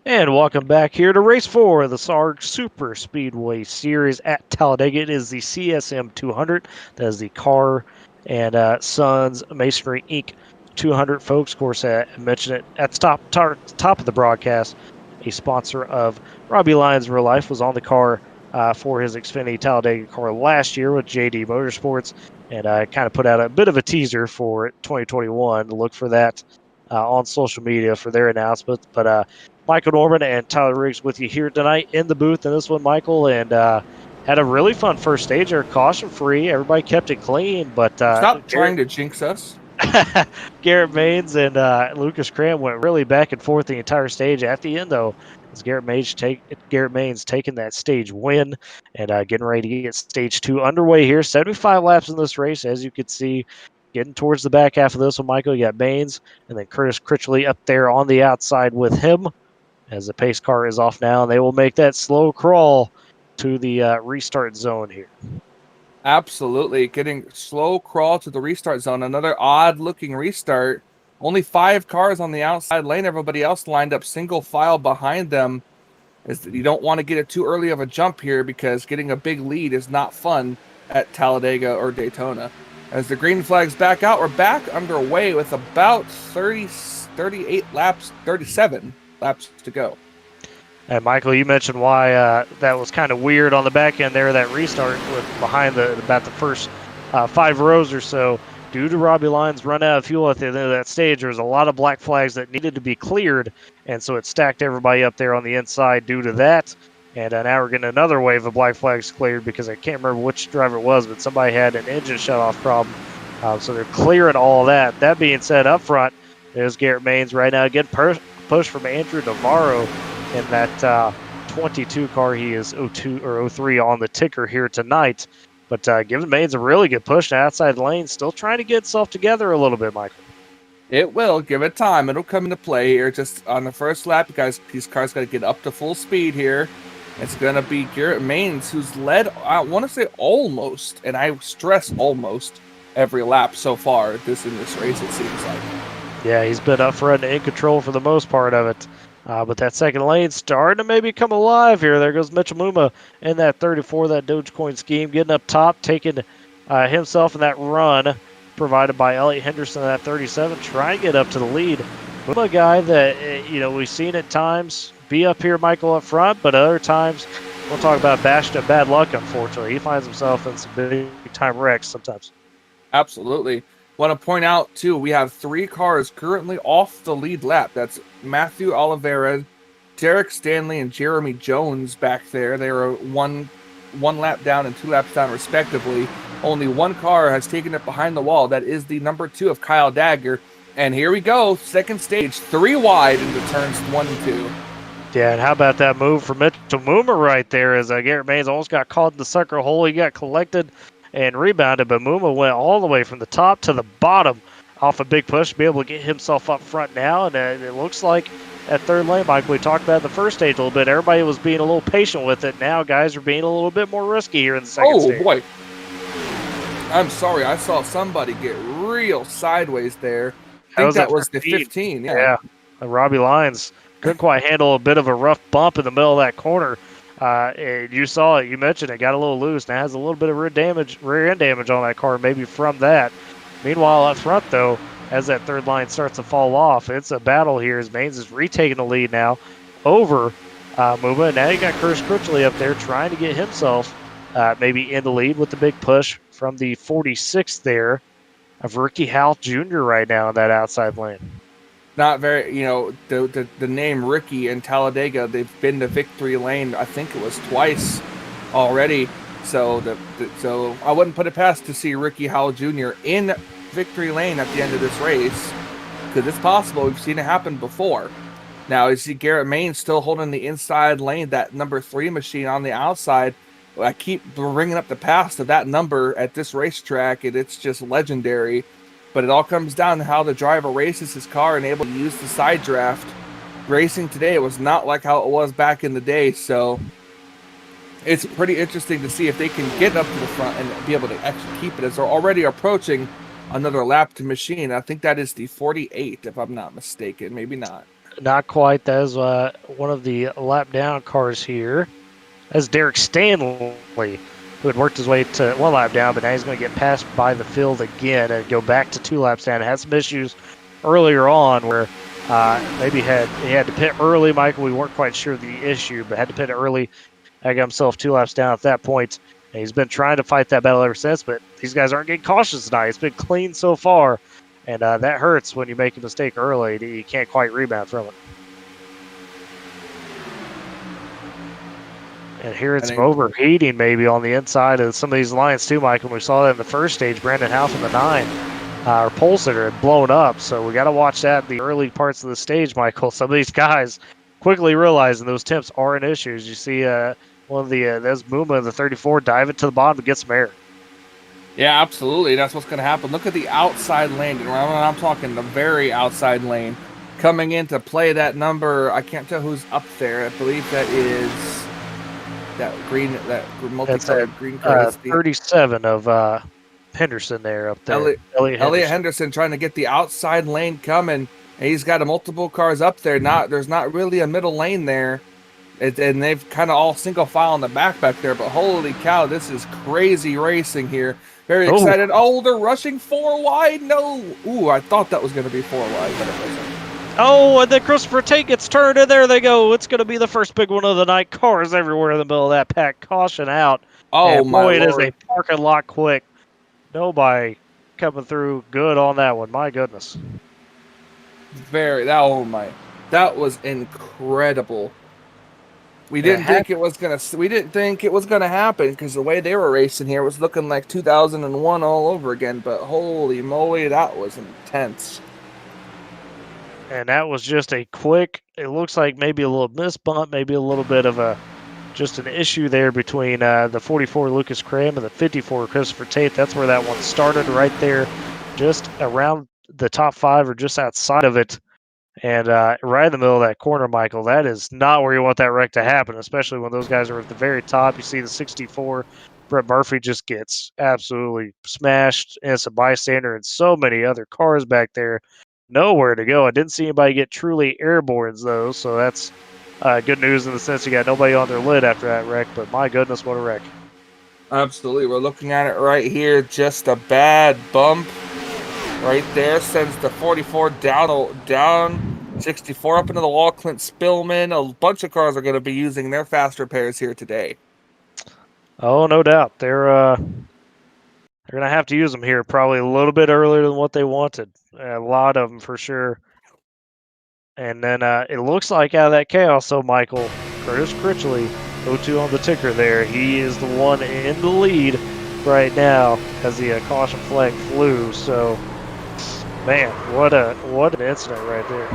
And welcome back here to Race 4 of the SARG Superspeedway Series at Talladega. It is the CSM 200. That is the Carr and Sons Masonry Inc. 200, folks. Of course, I mentioned it at the top of the broadcast. A sponsor of Robbie Lyons in real life was on the car for his Xfinity Talladega car last year with JD Motorsports. And I kind of put out a bit of a teaser for 2021. Look for that on social media for their announcements. But Michael Norman and Tyler Riggs with you here tonight in the booth in this one, Michael. And had a really fun first stage there, caution free. Everybody kept it clean, but Stop trying to jinx us. Garrett Maines and Lucas Cram went really back and forth the entire stage. At the end, though, as Garrett Maines taking that stage win and getting ready to get stage 2 underway here. 75 laps in this race, as you can see. Getting towards the back half of this one, Michael, you got Maines and then Curtis Critchley up there on the outside with him as the pace car is off now. And they will make that slow crawl to the restart zone here. Absolutely. Getting slow crawl to the restart zone. Another odd looking restart. Only 5 cars on the outside lane. Everybody else lined up single file behind them. You don't want to get it too early of a jump here because getting a big lead is not fun at Talladega or Daytona. As the green flag's back out, we're back underway with about 37 laps to go. And Michael, you mentioned why that was kind of weird on the back end there, that restart with behind about the first 5 rows or so. Due to Robbie Lyons run out of fuel at the end of that stage, there was a lot of black flags that needed to be cleared, and so it stacked everybody up there on the inside due to that. And now we're getting another wave of black flags cleared because I can't remember which driver it was, but somebody had an engine shut-off problem. So they're clearing all of that. That being said, up front, there's Garrett Maines right now getting pushed from Andrew Navarro in that 22 car. He is 02 or 03 on the ticker here tonight. But giving Maines a really good push in the outside lane, still trying to get itself together a little bit, Michael. It will. Give it time. It'll come into play here. Just on the first lap, guys, these cars got to get up to full speed here. It's going to be Garrett Maines, who's led, I want to say almost, and I stress almost, every lap so far in this race, it seems like. Yeah, he's been up front and in control for the most part of it. But that second lane starting to maybe come alive here. There goes Mitchell Muma in that 34, that Dogecoin scheme, getting up top, taking himself in that run provided by Elliott Henderson in that 37, trying to get up to the lead. Muma, a guy that, we've seen at times be up here, Michael, up front, but other times, we'll talk about bad luck, unfortunately. He finds himself in some big-time wrecks sometimes. Absolutely. Want to point out, too, we have 3 cars currently off the lead lap. That's Matthew Oliveira, Derek Stanley, and Jeremy Jones back there. They are one lap down and 2 laps down, respectively. Only 1 car has taken it behind the wall. That is the number 2 of Kyle Dagger. And here we go, second stage, 3 wide into turns 1 and 2. Yeah, and how about that move from Mitchell Muma right there as Garrett Maines almost got caught in the sucker hole. He got collected and rebounded, but Muma went all the way from the top to the bottom off a big push to be able to get himself up front now. And it looks like at third lane, Mike, we talked about the first stage a little bit. Everybody was being a little patient with it. Now guys are being a little bit more risky here in the second stage. Oh, boy. I'm sorry. I saw somebody get real sideways there. I think that was the 15. Yeah. Robbie Lyons couldn't quite handle a bit of a rough bump in the middle of that corner. And you saw it. You mentioned it. Got a little loose. Now has a little bit of rear end damage on that car, maybe from that. Meanwhile, up front, though, as that third line starts to fall off, it's a battle here as Maines is retaking the lead now over Muma. Now you got Curtis Critchley up there trying to get himself maybe in the lead with the big push from the 46 there of Ricky Howell Jr. right now in that outside lane. Not very, the name Ricky and Talladega, they've been to victory lane, I think it was twice already. So so I wouldn't put it past to see Ricky Howell Jr. in victory lane at the end of this race, because it's possible. We've seen it happen before. Now, you see Garrett Maines still holding the inside lane, that number 3 machine on the outside. I keep bringing up the past of that number at this racetrack, and it's just legendary. But it all comes down to how the driver races his car and able to use the side draft. Racing today was not like how it was back in the day, so it's pretty interesting to see if they can get up to the front and be able to actually keep it, as they're already approaching another lap to machine. I think that is the 48, if I'm not mistaken. Maybe not. Not quite. That is one of the lap down cars here. That's Derek Stanley, who had worked his way to 1 lap down, but now he's going to get passed by the field again and go back to 2 laps down. Had some issues earlier on where maybe he had to pit early, Michael. We weren't quite sure the issue, but had to pit early. I got himself 2 laps down at that point. And he's been trying to fight that battle ever since, but these guys aren't getting cautious tonight. It's been clean so far, and that hurts when you make a mistake early. You can't quite rebound from it. And hearing some overheating maybe on the inside of some of these lines too, Michael. We saw that in the first stage. Brandon House in the 9, our pole sitter had blown up. So we got to watch that in the early parts of the stage, Michael. Some of these guys quickly realizing those temps are an issue. As you see one of the, there's Muma, the 34, dive into the bottom to get some air. Yeah, absolutely. That's what's going to happen. Look at the outside lane. And I'm talking the very outside lane. Coming in to play that number, I can't tell who's up there. I believe that is that multicolored green car. 37 of Henderson there up there. Elliot Henderson trying to get the outside lane coming. And he's got multiple cars up there. There's not really a middle lane there. And they've kind of all single file in the back there. But holy cow, this is crazy racing here. Very excited. Oh, they're rushing 4 wide. No. Ooh, I thought that was going to be 4 wide, but it wasn't. Oh, and then Christopher Tate gets turned, and there they go. It's going to be the first big one of the night. Cars everywhere in the middle of that pack. Caution out. Oh, and my boy, Lord. It is a parking lot quick. Nobody coming through good on that one. My goodness. That was incredible. We didn't think it was gonna happen because the way they were racing here was looking like 2001 all over again. But holy moly, that was intense. And that was just a quick. It looks like maybe a little miss bump, maybe a little bit of just an issue there between the 44 Lucas Cram and the 54 Christopher Tate. That's where that one started, right there, just around the top 5 or just outside of it. And right in the middle of that corner, Michael, that is not where you want that wreck to happen, especially when those guys are at the very top. You see the 64, Brett Murphy just gets absolutely smashed, and it's a bystander and so many other cars back there. Nowhere to go. I didn't see anybody get truly airbornes, though, so that's good news in the sense you got nobody on their lid after that wreck, but my goodness, what a wreck. Absolutely. We're looking at it right here. Just a bad bump. Right there sends the 44 down, 64 up into the wall. Clint Spillman, a bunch of cars are going to be using their fast repairs here today. Oh, no doubt. They're going to have to use them here probably a little bit earlier than what they wanted. A lot of them for sure. And then it looks like out of that chaos, so Michael, Curtis Critchley, 0-2 on the ticker there. He is the one in the lead right now as the caution flag flew. So, man, what an incident right there.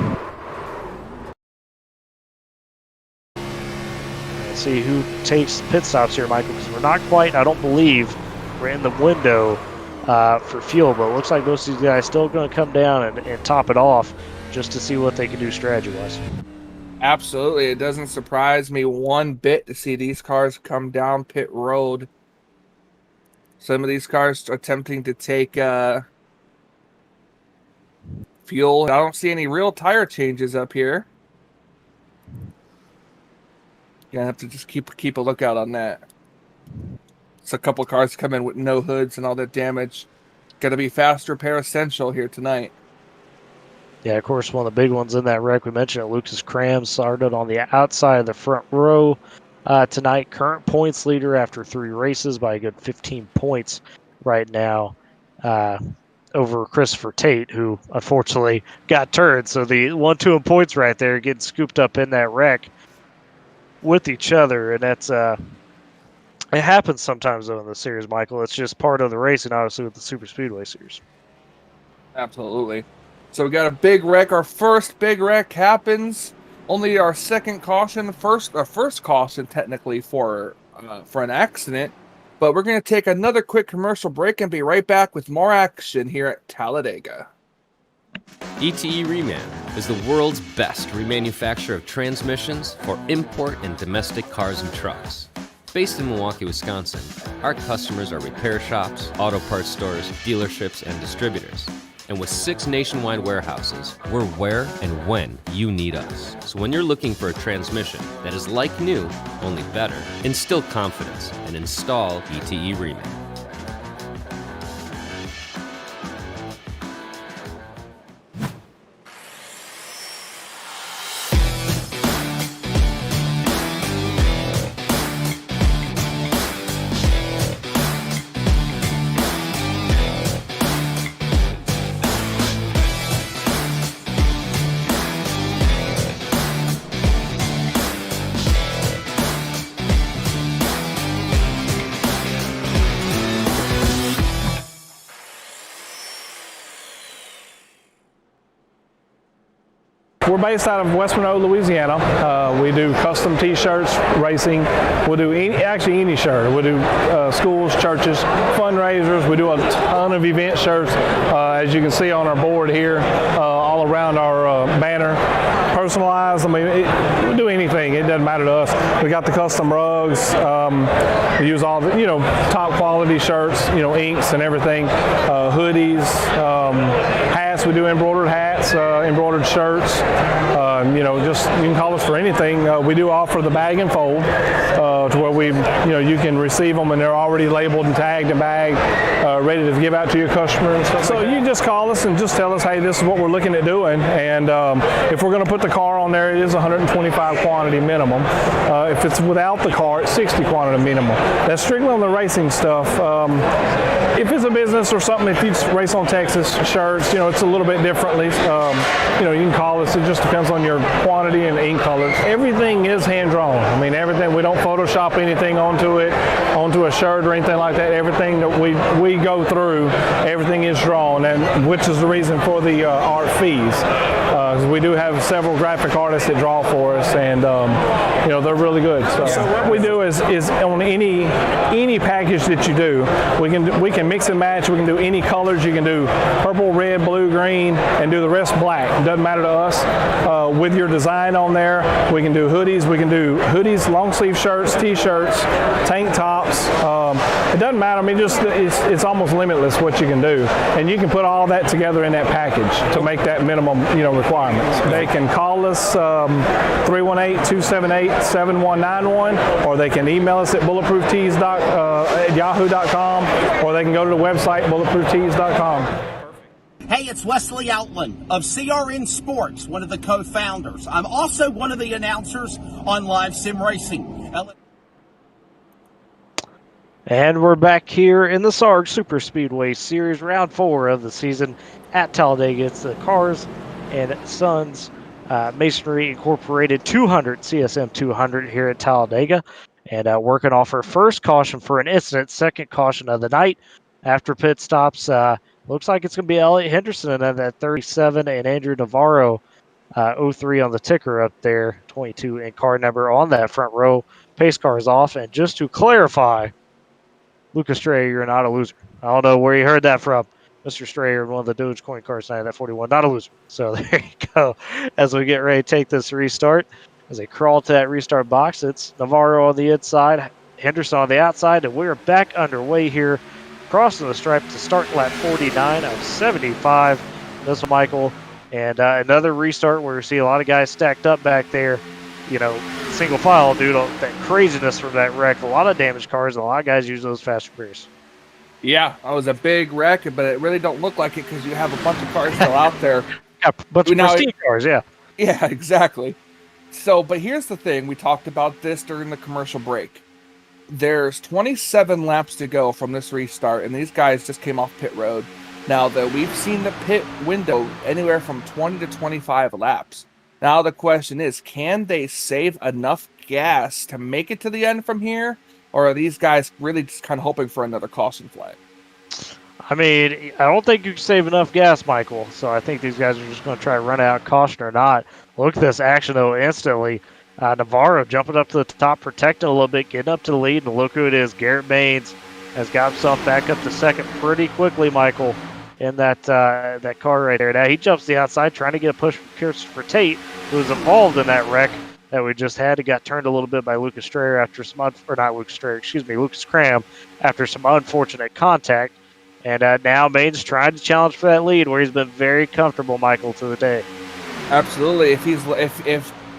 Let's see who takes pit stops here, Michael, because we're not quite, I don't believe, we're in the window for fuel, but it looks like most of these guys still going to come down and top it off just to see what they can do strategy-wise. Absolutely. It doesn't surprise me one bit to see these cars come down pit road. Some of these cars attempting to take fuel. I don't see any real tire changes up here. Gonna have to just keep a lookout on that. It's a couple cars come in with no hoods and all that damage. Gonna be fast repair essential here tonight. Yeah, of course, one of the big ones in that wreck we mentioned, Lucas Cram started on the outside of the front row tonight. Current points leader after 3 races by a good 15 points right now over Christopher Tate, who unfortunately got turned. So the 1-2 in points right there getting scooped up in that wreck with each other. And that's it happens sometimes, though, in the series, Michael. It's just part of the racing, obviously, with the Superspeedway series. Absolutely. So we got a big wreck. Our first big wreck happens. Only our second caution, our first caution technically for an accident. But we're going to take another quick commercial break and be right back with more action here at Talladega. ETE Reman is the world's best remanufacturer of transmissions for import and domestic cars and trucks. Based in Milwaukee, Wisconsin, our customers are repair shops, auto parts stores, dealerships, and distributors. And with 6 nationwide warehouses, we're where and when you need us. So when you're looking for a transmission that is like new, only better, instill confidence and install ETE Reman. We're based out of West Monroe, Louisiana. We do custom T-shirts, racing. We'll do any shirt. We'll do schools, churches, fundraisers. We do a ton of event shirts, as you can see on our board here, all around our banner. Personalized. I mean, we'll do anything. It doesn't matter to us. We got the custom rugs. We use all the top quality shirts, inks and everything. Hoodies, hats. We do embroidered hats, embroidered shirts. Just you can call us for anything. We do offer the bag and fold, to where you can receive them and they're already labeled and tagged and bagged, ready to give out to your customer and stuff. So you just call us and just tell us, hey, this is what we're looking at doing, and if we're going to put the car on there, it is 125 quantity minimum. If it's without the car, it's 60 quantity minimum. That's strictly on the racing stuff. If it's a business or something, if you race on Texas shirts, it's a little bit differently. You can call us. It just depends on your quantity and ink colors. Everything is hand drawn. I mean, everything. We don't Photoshop anything onto a shirt or anything like that. Everything that we go through, everything is drawn, and which is the reason for the art fees. We do have several graphic artists that draw for us, and they're really good. So what we do is on any package that you do, we can mix and match. We can do any colors. You can do purple, red, blue, green, and do the rest black. It doesn't matter to us. With your design on there, we can do hoodies. We can do hoodies, long sleeve shirts, t-shirts, tank tops. It doesn't matter. I mean, it's almost limitless what you can do, and you can put all that together in that package to make that minimum requirements. They can call us 318-278-7191, or they can email us at bulletprooftees@yahoo.com, or they can go to the website bulletprooftees.com. Hey, it's Wesley Outland of CRN Sports, one of the co-founders. I'm also one of the announcers on Live Sim Racing. And we're back here in the SARG Superspeedway Series, round 4 of the season at Talladega. It's the Cars and Sons Masonry Incorporated 200 CSM 200 here at Talladega, and working off our first caution for an incident, second caution of the night. After pit stops, looks like it's going to be Elliot Henderson at 37 and Andrew Navarro 03 on the ticker up there, 22 and car number on that front row. Pace car is off, and just to clarify, Lucas Strayer, you're not a loser. I don't know where you heard that from. Mr. Strayer, one of the Dogecoin cars tonight at 41, not a loser. So there you go. As we get ready to take this restart, as they crawl to that restart box, it's Navarro on the inside, Henderson on the outside, and we're back underway here, crossing the stripe to start lap 49 of 75. This one, Michael, and another restart where we see a lot of guys stacked up back there. Single file due to that craziness from that wreck. A lot of damaged cars, and a lot of guys use those faster rears. Yeah, it was a big wreck, but it really don't look like it because you have a bunch of cars still out there. Yeah, a bunch of pristine cars, yeah. Yeah, exactly. So, but here's the thing. We talked about this during the commercial break. There's 27 laps to go from this restart, and these guys just came off pit road. Now, we've seen the pit window anywhere from 20 to 25 laps. Now, the question is, can they save enough gas to make it to the end from here? Or are these guys really just kind of hoping for another caution flag? I mean, I don't think you can save enough gas, Michael. So I think these guys are just going to try to run out caution or not. Look at this action, though, instantly. Navarro jumping up to the top, protecting a little bit, getting up to the lead. And look who it is. Garrett Baines has got himself back up to second pretty quickly, Michael, in that car right there. Now he jumps the outside, trying to get a push for Tate, who was involved in that wreck that we just had. It got turned a little bit by Lucas Strayer after Lucas Cram after some unfortunate contact. And now Baines trying to challenge for that lead, where he's been very comfortable, Michael, to the day. Absolutely.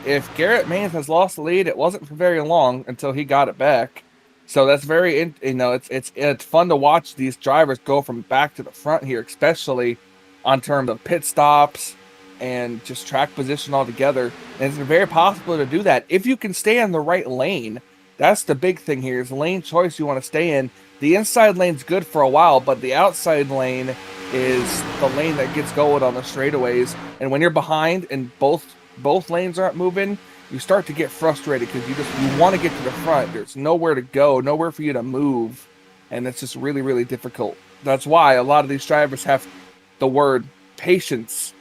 If Garrett Baines has lost the lead, it wasn't for very long until he got it back. So that's very, it's fun to watch these drivers go from back to the front here, especially on terms of pit stops and just track position altogether. And it's very possible to do that if you can stay in the right lane. That's the big thing here, is the lane choice you want to stay in. The inside lane's good for a while, but the outside lane is the lane that gets going on the straightaways. And when you're behind and both lanes aren't moving, you start to get frustrated because you want to get to the front. There's nowhere to go, nowhere for you to move, and it's just really, really difficult. That's why a lot of these drivers have the word patience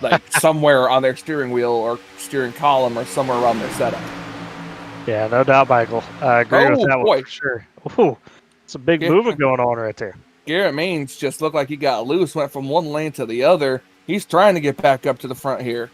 like somewhere on their steering wheel or steering column or somewhere around their setup. Yeah, no doubt, Michael. I agree with Oh, that boy. one for sure. Ooh, it's a big movement going on right there. Garrett Maines just looked like he got loose, went from one lane to the other. He's trying to get back up to the front here.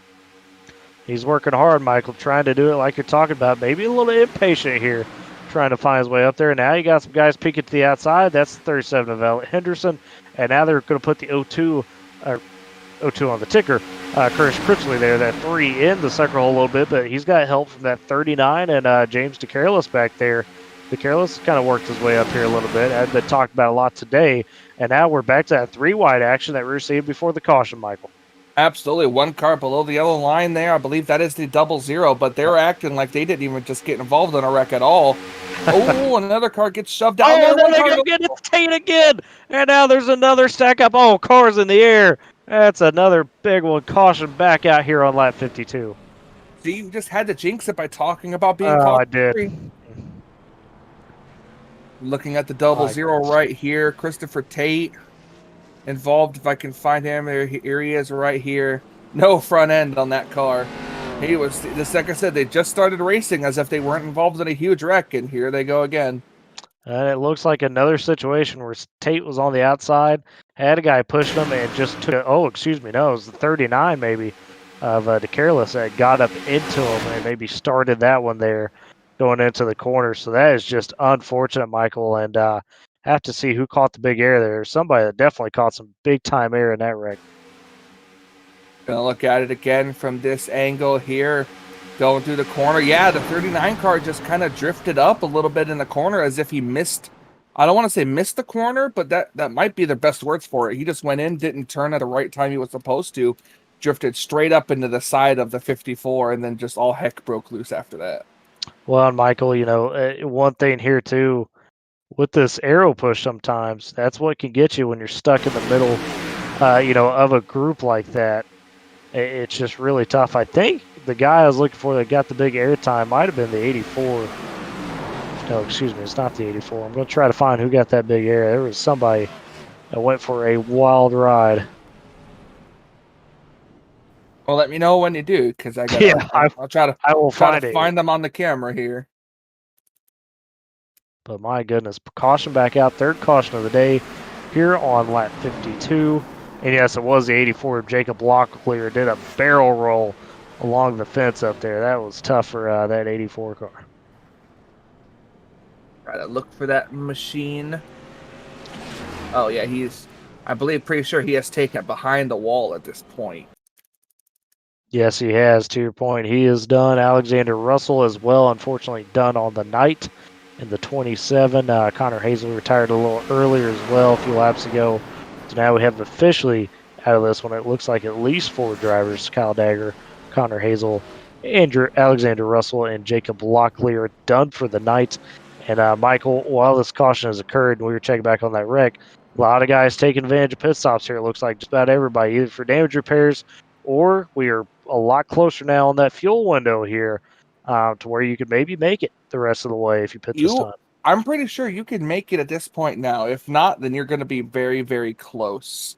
He's working hard, Michael, trying to do it like you're talking about. Maybe a little impatient here, trying to find his way up there. Now you got some guys peeking to the outside. That's the 37 of Elliot Henderson. And now they're going to put the 02 on the ticker. Curtis Critchley there, that 3 in the second hole a little bit, but he's got help from that 39 and James DeCarellis back there. DeCarellis kind of worked his way up here a little bit. Had been talked about a lot today. And now we're back to that 3-wide action that we were seeing before the caution, Michael. Absolutely. One car below the yellow line there. I believe that is the 00, but they're acting like they didn't even just get involved in a wreck at all. Oh, another car gets shoved down there. One car get it again. And now there's another stack up. Oh, cars in the air. That's another big one. Caution back out here on lap 52. See, you just had to jinx it by talking about being Oh, I free. did. Looking at the 00 right here. Christopher Tate involved, if I can find him. Here he is right here. No front end on that car. He was, just like I said, they just started racing as if they weren't involved in a huge wreck, and here they go again. And it looks like another situation where Tate was on the outside, had a guy pushing him, and just took it. Oh, excuse me, no, it was the 39 maybe of DeCarellis that got up into him and maybe started that one there going into the corner. So that is just unfortunate, Michael, and have to see who caught the big air there. Somebody that definitely caught some big-time air in that wreck. Gonna look at it again from this angle here, going through the corner. Yeah, the 39 car just kind of drifted up a little bit in the corner as if he missed. I don't want to say missed the corner, but that might be the best words for it. He just went in, didn't turn at the right time he was supposed to, drifted straight up into the side of the 54, and then just all heck broke loose after that. Well, and Michael, you know, one thing here too, with this arrow push sometimes, that's what can get you when you're stuck in the middle, of a group like that. It's just really tough. I think the guy I was looking for that got the big air time might have been the 84. No, excuse me, it's not the 84. I'm going to try to find who got that big air. There was somebody that went for a wild ride. Well, let me know when you do, because I got. I'll try to. I will find them on the camera here. But my goodness, caution back out. Third caution of the day here on lap 52. And yes, it was the 84 of Jacob Locklear. Did a barrel roll along the fence up there. That was tough for that 84 car. Try to look for that machine. Oh, yeah, pretty sure he has taken it behind the wall at this point. Yes, he has. To your point, he is done. Alexander Russell as well, unfortunately, done on the night in the 27. Connor Hazel retired a little earlier as well, a few laps ago. So now we have officially out of this one, it looks like at least 4 drivers, Kyle Dagger, Connor Hazel, Andrew Alexander Russell, and Jacob Locklear done for the night. And Michael, while this caution has occurred and we were checking back on that wreck, a lot of guys taking advantage of pit stops here. It looks like just about everybody, either for damage repairs or we are a lot closer now on that fuel window here to where you could maybe make it the rest of the way if you pit this time. I'm pretty sure you can make it at this point now. If not, then you're going to be very, very close.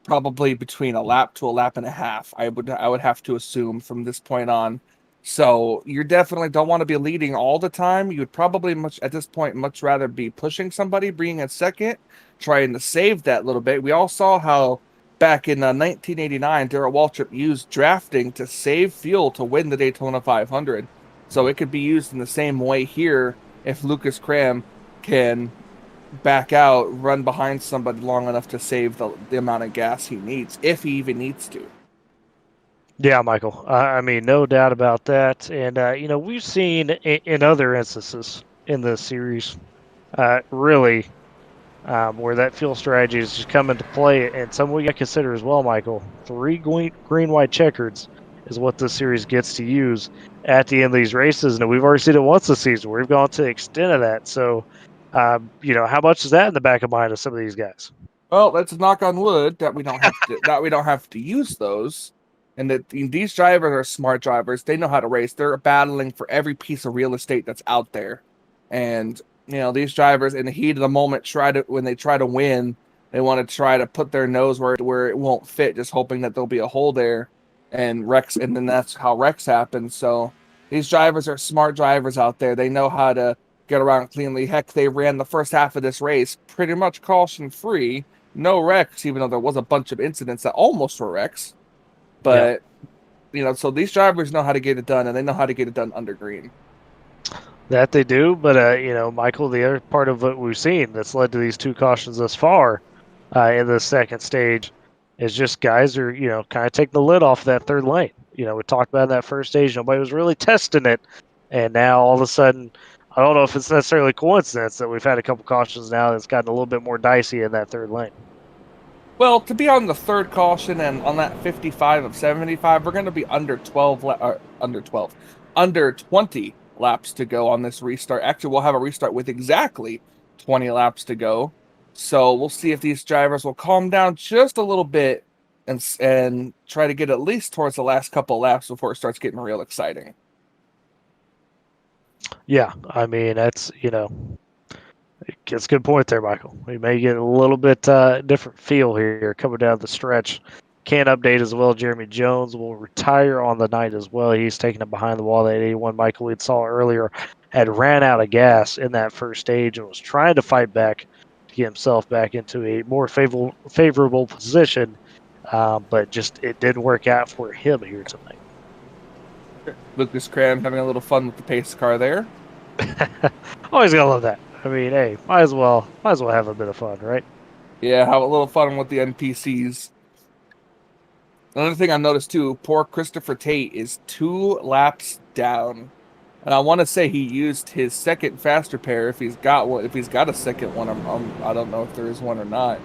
Probably between a lap to a lap and a half, I would have to assume from this point on. So you definitely don't want to be leading all the time. You would probably at this point much rather be pushing somebody, being in second, trying to save that little bit. We all saw how back in 1989, Darrell Waltrip used drafting to save fuel to win the Daytona 500. So it could be used in the same way here if Lucas Cram can back out, run behind somebody long enough to save the amount of gas he needs, if he even needs to. Yeah, Michael. I mean, no doubt about that. And, we've seen in other instances in this series, really, where that fuel strategy is just come into play. And some we got to consider as well, Michael. 3 green-white checkers is what this series gets to use at the end of these races. And we've already seen it once this season. We've gone to the extent of that. So, how much is that in the back of mind of some of these guys? Well, let's knock on wood that we don't have to use those. And that these drivers are smart drivers. They know how to race. They're battling for every piece of real estate that's out there. And, these drivers in the heat of the moment when they try to win They want to try to put their nose where it won't fit, just hoping that there'll be a hole there, and then that's how wrecks happen. So these drivers are smart drivers out there. They know how to get around cleanly. Heck, they ran the first half of this race pretty much caution-free, no wrecks, even though there was a bunch of incidents that almost were wrecks. But, so these drivers know how to get it done, and they know how to get it done under green. That they do, but, Michael, the other part of what we've seen that's led to these 2 cautions thus far in the second stage is just guys are, kind of taking the lid off that third lane. We talked about in that first stage, nobody was really testing it, and now all of a sudden, I don't know if it's necessarily coincidence that we've had a couple cautions now that's gotten a little bit more dicey in that third lane. Well, to be on the third caution and on that 55 of 75, we're going to be under 20 laps to go on this restart. Actually, we'll have a restart with exactly 20 laps to go. So we'll see if these drivers will calm down just a little bit and try to get at least towards the last couple laps before it starts getting real exciting. Yeah, I mean, that's, it's a good point there, Michael. We may get a little bit different feel here coming down the stretch. Can't update as well. Jeremy Jones will retire on the night as well. He's taking it behind the wall. That 81 Michael we saw earlier had ran out of gas in that first stage and was trying to fight back to get himself back into a more favorable position, but just it didn't work out for him here tonight. Lucas Cram having a little fun with the pace car there. Always gotta love that. I mean, hey, might as well have a bit of fun, right? Yeah, have a little fun with the NPCs. Another thing I noticed too, poor Christopher Tate is 2 laps down. And I want to say he used his second fast repair if he's got one. If he's got a second one, I don't know if there is one or not.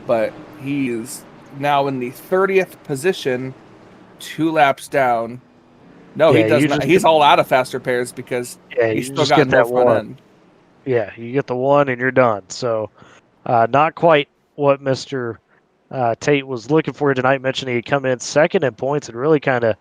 But he is now in the 30th position, 2 laps down. No, he does not. He's all out of fast repairs because he's still got no front end. Yeah, you get the one and you're done. So not quite what Mr. Tate was looking for tonight. Mentioned he'd come in second in points and really kind of,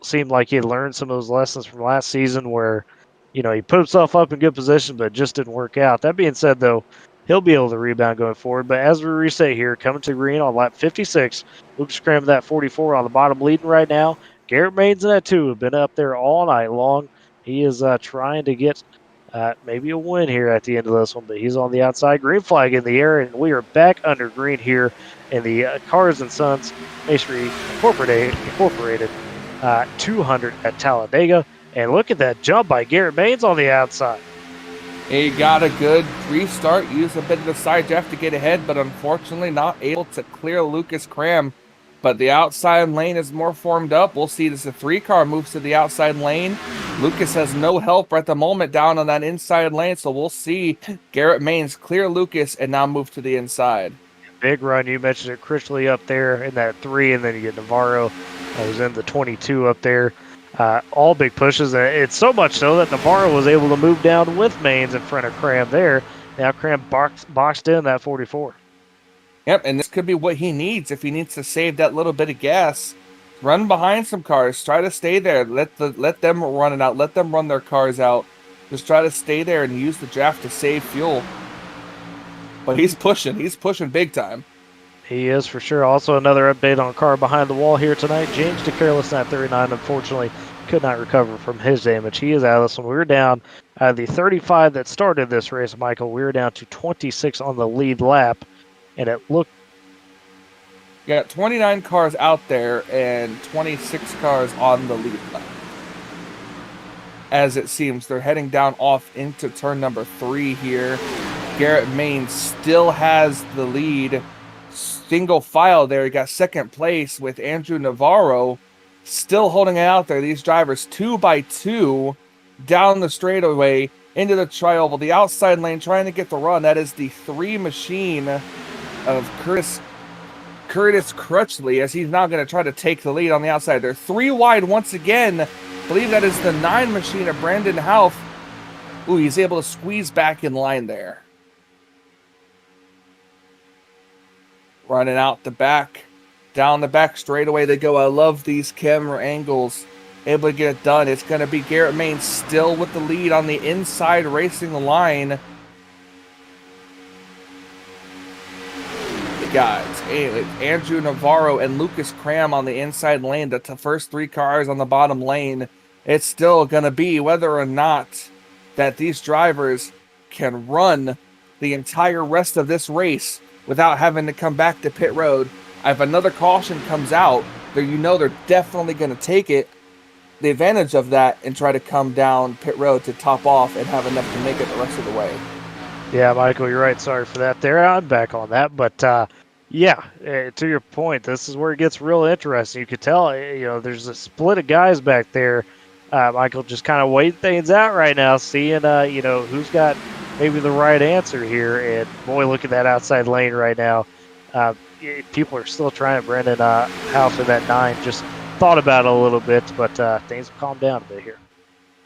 seemed like he had learned some of those lessons from last season where, he put himself up in good position but just didn't work out. That being said, though, he'll be able to rebound going forward. But as we reset here, coming to green on lap 56, Lucas Cram that 44 on the bottom leading right now. Garrett Maines in that 2 have been up there all night long. He is trying to get maybe a win here at the end of this one, but he's on the outside. Green flag in the air, and we are back under green here in the Carrs and Sons Masonry Incorporated 200 at Talladega. And look at that jump by Garrett Maines on the outside. He got a good restart, used a bit of the side draft to get ahead, but unfortunately not able to clear Lucas Cram. But the outside lane is more formed up. We'll see as the 3-car moves to the outside lane. Lucas has no help at the moment down on that inside lane, so we'll see Garrett Maines clear Lucas and now move to the inside. Big run. You mentioned it, Critchley up there in that 3, and then you get Navarro who's in the 22 up there. All big pushes. It's so much so that Navarro was able to move down with Maines in front of Cram there. Now Cram boxed in that 44. Yep, and this could be what he needs if he needs to save that little bit of gas. Run behind some cars. Try to stay there. Let them run it out. Let them run their cars out. Just try to stay there and use the draft to save fuel. But he's pushing. He's pushing big time. He is for sure. Also another update on Carr behind the wall here tonight. James DeCareless at 39, unfortunately, could not recover from his damage. He is out of this one. We were down the 35 that started this race, Michael. We were down to 26 on the lead lap. And it looked... You got 29 cars out there and 26 cars on the lead lap. As it seems, they're heading down off into turn number 3 here. Garrett Maines still has the lead. Single file there. He got second place with Andrew Navarro still holding it out there. These drivers 2 by 2 down the straightaway into the trioval. The outside lane trying to get the run. That is the 3 machine of Curtis Crutchley, as he's now going to try to take the lead on the outside. They're 3 wide once again. I believe that is the 9 machine of Brandon Houff. Ooh, he's able to squeeze back in line there. Running out the back. Down the back straightaway they go. I love these camera angles. Able to get it done. It's going to be Garrett Maines still with the lead on the inside racing line. got Andrew Navarro and Lucas Cram on the inside lane, the first 3 cars on the bottom lane. It's still going to be whether or not that these drivers can run the entire rest of this race without having to come back to pit road. If another caution comes out, they're definitely going to take the advantage of that and try to come down pit road to top off and have enough to make it the rest of the way. Yeah, Michael, you're right. Sorry for that there. I'm back on that. But, to your point, this is where it gets real interesting. You could tell, there's a split of guys back there. Michael just kind of waiting things out right now, seeing, who's got maybe the right answer here. And, boy, look at that outside lane right now. People are still trying. Brendan House in that 9 just thought about it a little bit, but things have calmed down a bit here.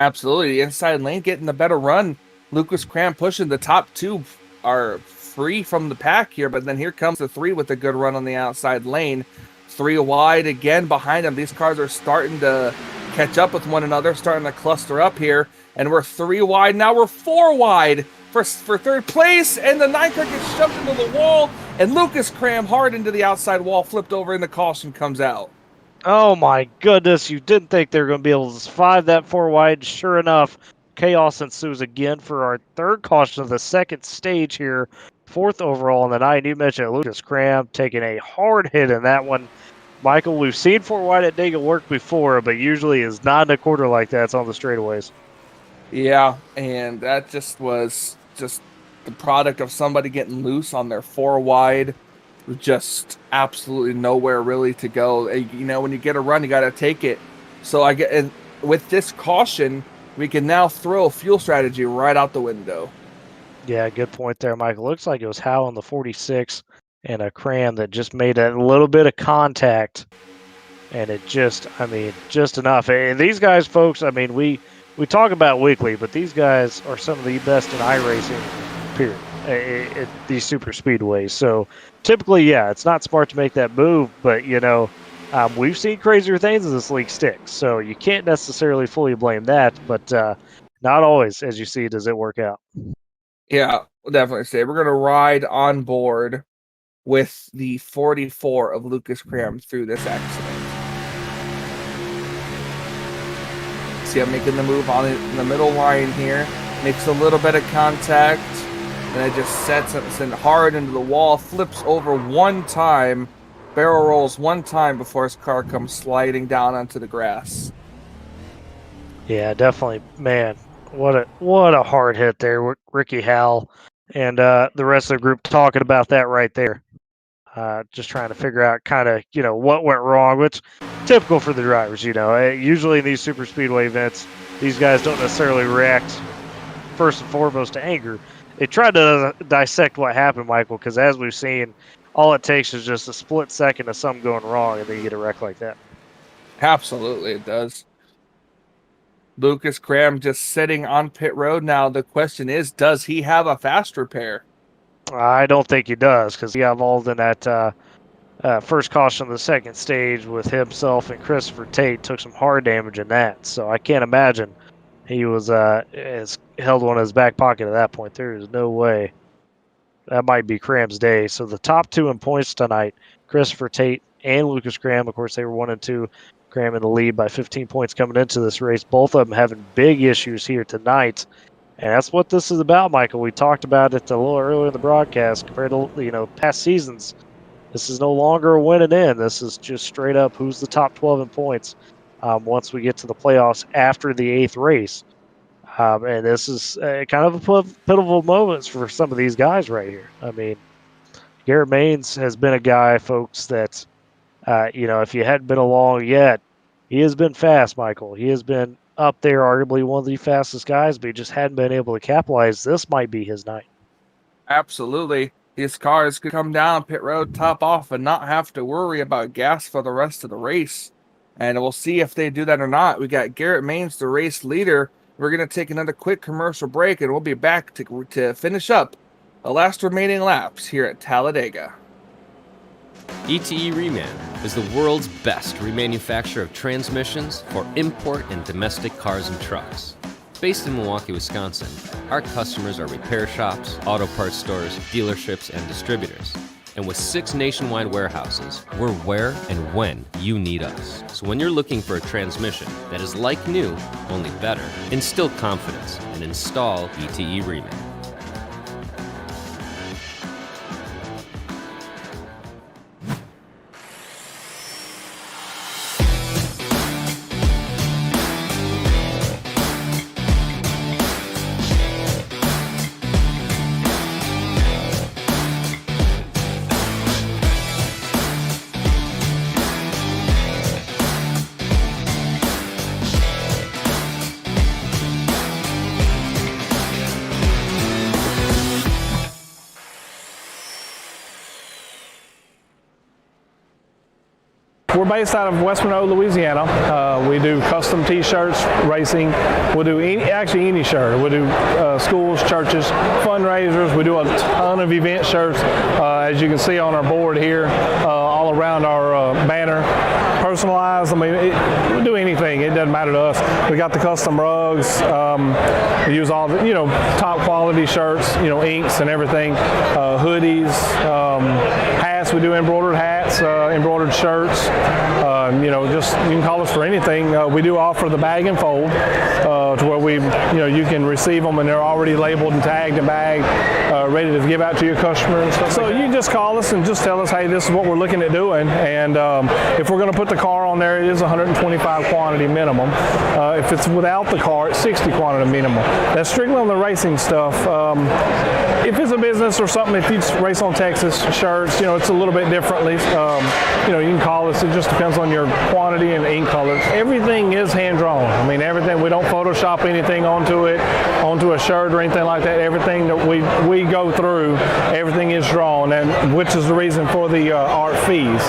Absolutely. The inside lane getting the better run. Lucas Cram pushing. The top 2 are free from the pack here, but then here comes the 3 with a good run on the outside lane. 3 wide again behind them. These cars are starting to catch up with one another, starting to cluster up here, and we're 3 wide. Now we're 4 wide for third place, and the 9 car gets shoved into the wall, and Lucas Cram hard into the outside wall, flipped over, and the caution comes out. Oh my goodness, you didn't think they were going to be able to survive that 4 wide. Sure enough, chaos ensues again for our 3rd caution of the 2nd stage here. 4th overall in the night. You mentioned Lucas Cram taking a hard hit in that one. Michael, we've seen 4 wide at Dega work before, but usually is not in a quarter like that. It's on the straightaways. Yeah, and that just was just the product of somebody getting loose on their 4 wide. Just absolutely nowhere really to go. When you get a run, you got to take it. So and with this caution, we can now throw fuel strategy right out the window. Yeah, good point there, Michael. Looks like it was Howe on the 46 and a Cram that just made a little bit of contact. And it just enough. And these guys, folks, we talk about weekly, but these guys are some of the best in iRacing, period, at these super speedways. So typically, it's not smart to make that move, but, we've seen crazier things as this league sticks. So you can't necessarily fully blame that, but not always, as you see, does it work out. Yeah, we'll definitely say we're going to ride on board with the 44 of Lucas Cram through this accident. See, I'm making the move on it in the middle line here. Makes a little bit of contact, and it just sets it hard into the wall, flips over 1 time, barrel rolls 1 time before his car comes sliding down onto the grass. Yeah, definitely, man. What a hard hit there, Ricky Howell, and the rest of the group talking about that right there. Just trying to figure out kind of, what went wrong, which typical for the drivers, Usually in these super speedway events, these guys don't necessarily react first and foremost to anger. They try to dissect what happened, Michael, because as we've seen, all it takes is just a split second of something going wrong, and then you get a wreck like that. Absolutely, it does. Lucas Cram just sitting on pit road. Now, the question is, does he have a fast repair? I don't think he does, because he got involved in that first caution of the 2nd stage with himself and Christopher Tate. Took some hard damage in that, so I can't imagine he was held one in his back pocket at that point. There is no way. That might be Cram's day. So the top 2 in points tonight, Christopher Tate and Lucas Cram. Of course, they were 1 and 2. Cram in the lead by 15 points coming into this race. Both of them having big issues here tonight. And that's what this is about, Michael. We talked about it a little earlier in the broadcast. Compared to past seasons, this is no longer a win and in. This is just straight up who's the top 12 in points once we get to the playoffs after the 8th race. And this is kind of a pivotal moments for some of these guys right here. Garrett Maines has been a guy, folks, that, if you hadn't been along yet, he has been fast, Michael. He has been up there, arguably one of the fastest guys, but he just hadn't been able to capitalize. This might be his night. Absolutely. His cars could come down pit road, top off, and not have to worry about gas for the rest of the race. And we'll see if they do that or not. We got Garrett Maines, the race leader. We're going to take another quick commercial break, and we'll be back to finish up the last remaining laps here at Talladega. ETE Reman is the world's best remanufacturer of transmissions for import and domestic cars and trucks. Based in Milwaukee, Wisconsin, our customers are repair shops, auto parts stores, dealerships, and distributors. And with 6 nationwide warehouses, we're where and when you need us. So when you're looking for a transmission that is like new, only better, instill confidence and install ETE Remake. We're based out of West Monroe, Louisiana. We do custom T-shirts, racing. We'll do any shirt. We'll do schools, churches, fundraisers. We do a ton of event shirts, as you can see on our board here, all around our banner. Personalized. I mean, we'll do anything. It doesn't matter to us. We got the custom rugs. We use all the, top quality shirts, inks and everything. Hoodies, hats. We do embroidered hats, embroidered shirts. Just you can call us for anything. We do offer the bag and fold, to where you can receive them and they're already labeled and tagged and bagged, ready to give out to your customers. So you just call us and just tell us, hey, this is what we're looking at doing, and if we're going to put the car on there, it is 125 quantity minimum. If it's without the car, it's 60 quantity minimum. That's strictly on the racing stuff. If it's a business or something, if you race on Texas shirts, it's a little bit differently. You can call us. It just depends on your quantity and ink colors. Everything is hand drawn. I mean, everything. We don't Photoshop anything onto a shirt or anything like that. Everything that we go through, everything is drawn, and which is the reason for the art fees.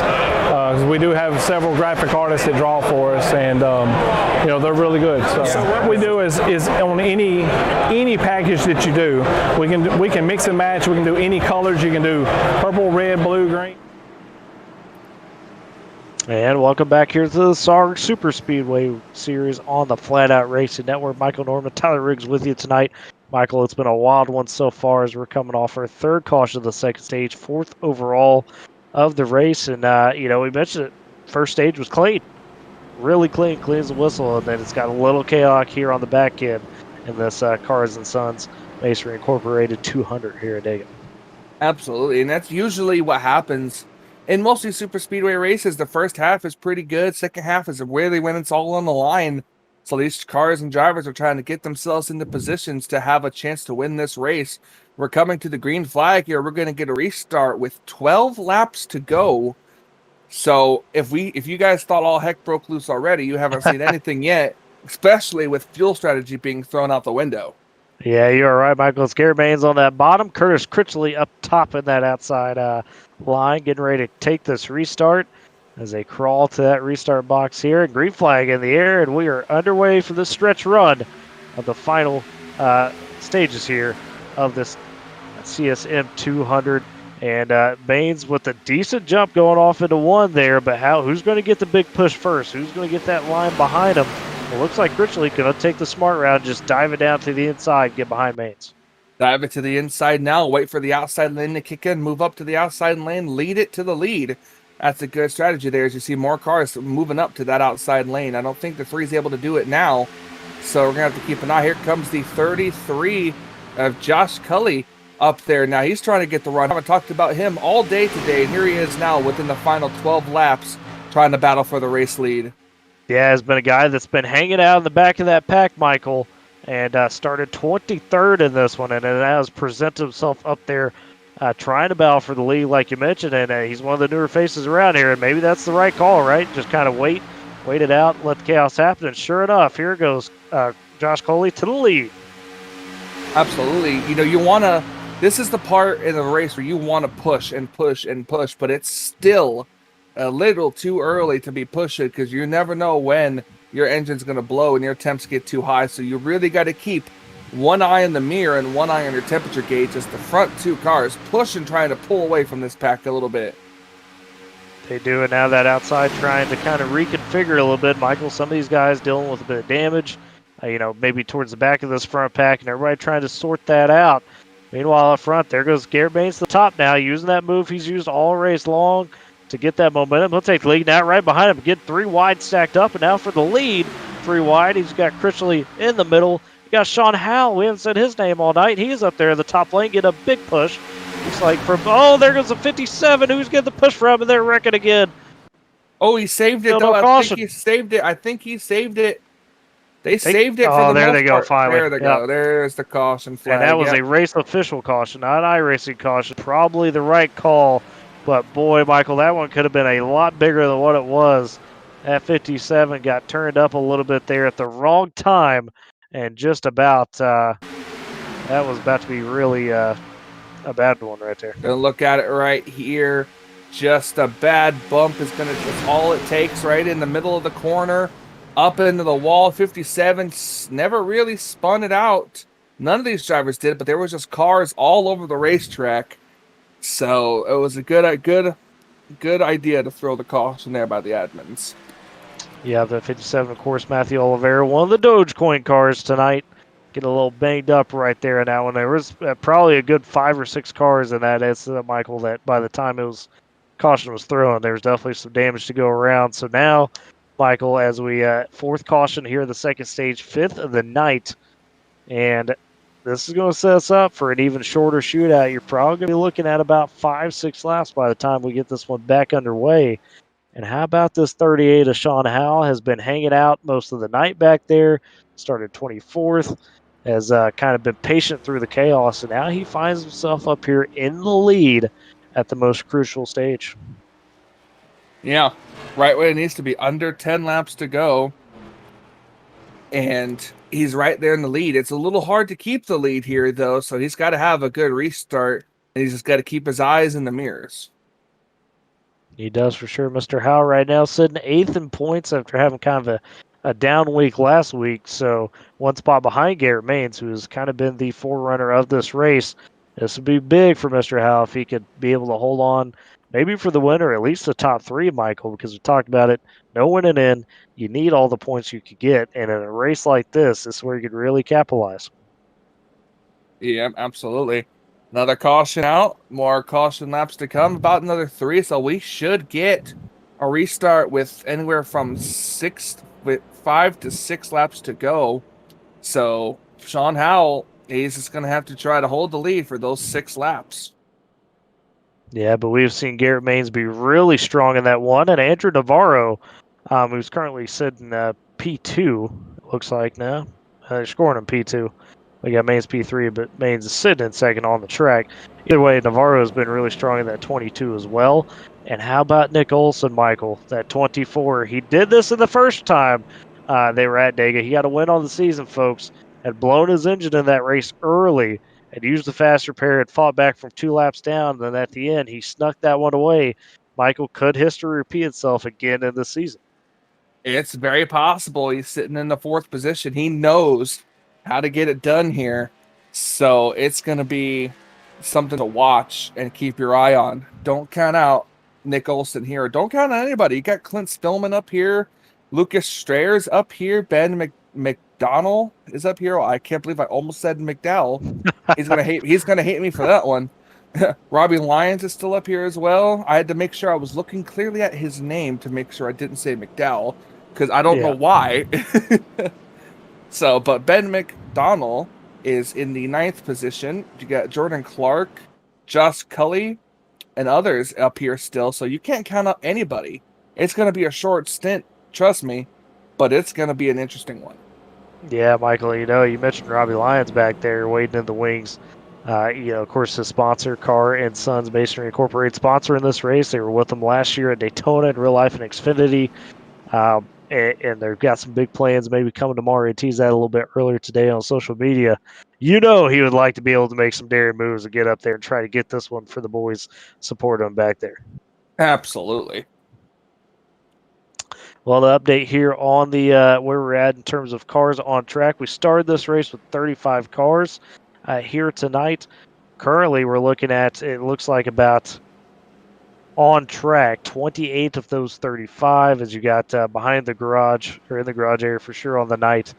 We do have several graphic artists that draw for us, and they're really good. So what we do is on any package that you do, we can mix and match. We can do any colors. You can do purple, red, blue, green. And welcome back here to the SARG Superspeedway series on the Flatout Racing Network. Michael Norman, Tyler Riggs with you tonight. Michael, it's been a wild one so far as we're coming off our third caution of the second stage, 4th overall of the race. And, we mentioned it, first stage was clean. Really clean as a whistle. And then it's got a little chaos here on the back end in this Carrs and Sons Masonry Incorporated 200 here at Talladega. Absolutely. And that's usually what happens in mostly super speedway races. The first half is pretty good. Second half is really when it's all on the line. So these cars and drivers are trying to get themselves into positions to have a chance to win this race. We're coming to the green flag here. We're going to get a restart with 12 laps to go. So if you guys thought all heck broke loose already, you haven't seen anything yet, especially with fuel strategy being thrown out the window. Yeah, you're right, Michael. It's Gary Baines on that bottom. Curtis Critchley up top in that outside line, getting ready to take this restart as they crawl to that restart box here. Green flag in the air, and we are underway for the stretch run of the final stages here of this CSM 200. And Baines with a decent jump going off into one there, but who's going to get the big push first? Who's going to get that line behind him? It looks like Critchley going to take the smart route, just dive it down to the inside, get behind Baines. Dive it to the inside now, wait for the outside lane to kick in, move up to the outside lane, lead it to the lead. That's a good strategy there as you see more cars moving up to that outside lane. I don't think the 3's able to do it now, so we're going to have to keep an eye. Here comes the 33 of Josh Cully up there. Now he's trying to get the run. I haven't talked about him all day today, and here he is now within the final 12 laps trying to battle for the race lead. Yeah, has been a guy that's been hanging out in the back of that pack, Michael, and started 23rd in this one, and has presented himself up there trying to battle for the lead, like you mentioned, and he's one of the newer faces around here, and maybe that's the right call, right? Just kind of wait it out, let the chaos happen, and sure enough, here goes Josh Coley to the lead. Absolutely. You want to, this is the part in the race where you want to push and push and push, but it's still a little too early to be pushing because you never know when your engine's going to blow and your temps get too high. So you really got to keep one eye in the mirror and one eye on your temperature gauge as the front 2 cars push and trying to pull away from this pack a little bit. They do it now, that outside trying to kind of reconfigure a little bit, Michael. Some of these guys dealing with a bit of damage, maybe towards the back of this front pack, and everybody trying to sort that out. Meanwhile, up front, there goes Garrett Baines to the top now, using that move he's used all race long to get that momentum. He'll take the lead now right behind him, get 3 wide stacked up, and now for the lead, 3 wide. He's got Critchley in the middle. You got Sean Howell. We haven't said his name all night. He's up there in the top lane, getting a big push. Looks like from, there goes the 57. Who's getting the push from, and they're wrecking again. Oh, he saved it, Still though. no I caution. think he saved it. I think he saved it. They saved it for the there most they go, part. finally. There they go. There's the caution flag. And that was a race official caution, not an iRacing caution. Probably the right call, but boy, Michael, that one could have been a lot bigger than what it was. That 57 got turned up a little bit there at the wrong time, and just about, that was about to be really a bad one right there. Gonna look at it right here. Just a bad bump is that's all it takes, right in the middle of the corner. Up into the wall. 57 never really spun it out. None of these drivers did, but there was just cars all over the racetrack. So it was a good idea to throw the caution there by the admins. Yeah, the 57, of course, Matthew Oliveira, one of the Dogecoin cars tonight. Get a little banged up right there in that one. There was probably a good 5 or 6 cars in that incident, Michael, that by the time caution was thrown, there was definitely some damage to go around. So now, Michael, as we fourth caution here in the second stage, 5th of the night, and this is going to set us up for an even shorter shootout. You're probably going to be looking at about 5-6 laps by the time we get this one back underway. And how about this 38 of Sean Howell has been hanging out most of the night back there, started 24th, has kind of been patient through the chaos, and now he finds himself up here in the lead at the most crucial stage. Yeah, right where it needs to be, under 10 laps to go. And he's right there in the lead. It's a little hard to keep the lead here, though, so he's got to have a good restart, and he's just got to keep his eyes in the mirrors. He does for sure. Mr. Howell right now sitting 8th in points after having kind of a down week last week, so one spot behind Garrett Maines, who has kind of been the forerunner of this race. This would be big for Mr. Howell if he could be able to hold on, maybe for the win or at least the top 3, Michael, because we talked about it. No winning in, you need all the points you could get, and in a race like this is where you could really capitalize. Yeah, absolutely. Another caution out, more caution laps to come, about another 3, so we should get a restart with anywhere from 5 to 6 laps to go. So Sean Howell, he's just going to have to try to hold the lead for those 6 laps. Yeah, but we've seen Garrett Maines be really strong in that one, and Andrew Navarro, who's currently sitting P2, looks like now. They're scoring him P2. We got Maines P3, but Maines is sitting in second on the track. Either way, Navarro has been really strong in that 22 as well. And how about Nick Olson, Michael, that 24? He did this in the first time they were at Dega. He got a win on the season, folks. Had blown his engine in that race early and used the faster pair, had fought back from 2 laps down. Then at the end, he snuck that one away. Michael, could history repeat itself again in this season? It's very possible. He's sitting in the 4th position. He knows how to get it done here. So it's going to be something to watch and keep your eye on. Don't count out Nick Olson here. Don't count out anybody. You got Clint Spillman up here. Lucas Strayer's up here. Ben McDonnell is up here. I can't believe I almost said McDowell. He's gonna hate me for that one. Robbie Lyons is still up here as well. I had to make sure I was looking clearly at his name to make sure I didn't say McDowell, because I don't know why. So, but Ben McDonnell is in the 9th position. You got Jordan Clark, Josh Cully, and others up here still. So you can't count out anybody. It's going to be a short stint, trust me, but it's going to be an interesting one. Yeah, Michael, you mentioned Robbie Lyons back there waiting in the wings. Of course, his sponsor, Carr and Sons Masonry Incorporated, sponsor in this race. They were with them last year at Daytona in Real Life and Xfinity. And they've got some big plans maybe coming tomorrow. He teased that a little bit earlier today on social media. He would like to be able to make some daring moves and get up there and try to get this one for the boys, support them back there. Absolutely. Well, the update here on the where we're at in terms of cars on track. We started this race with 35 cars here tonight. Currently, we're looking at, it looks like about on track, 28 of those 35 as you got behind the garage, or in the garage area for sure on the night.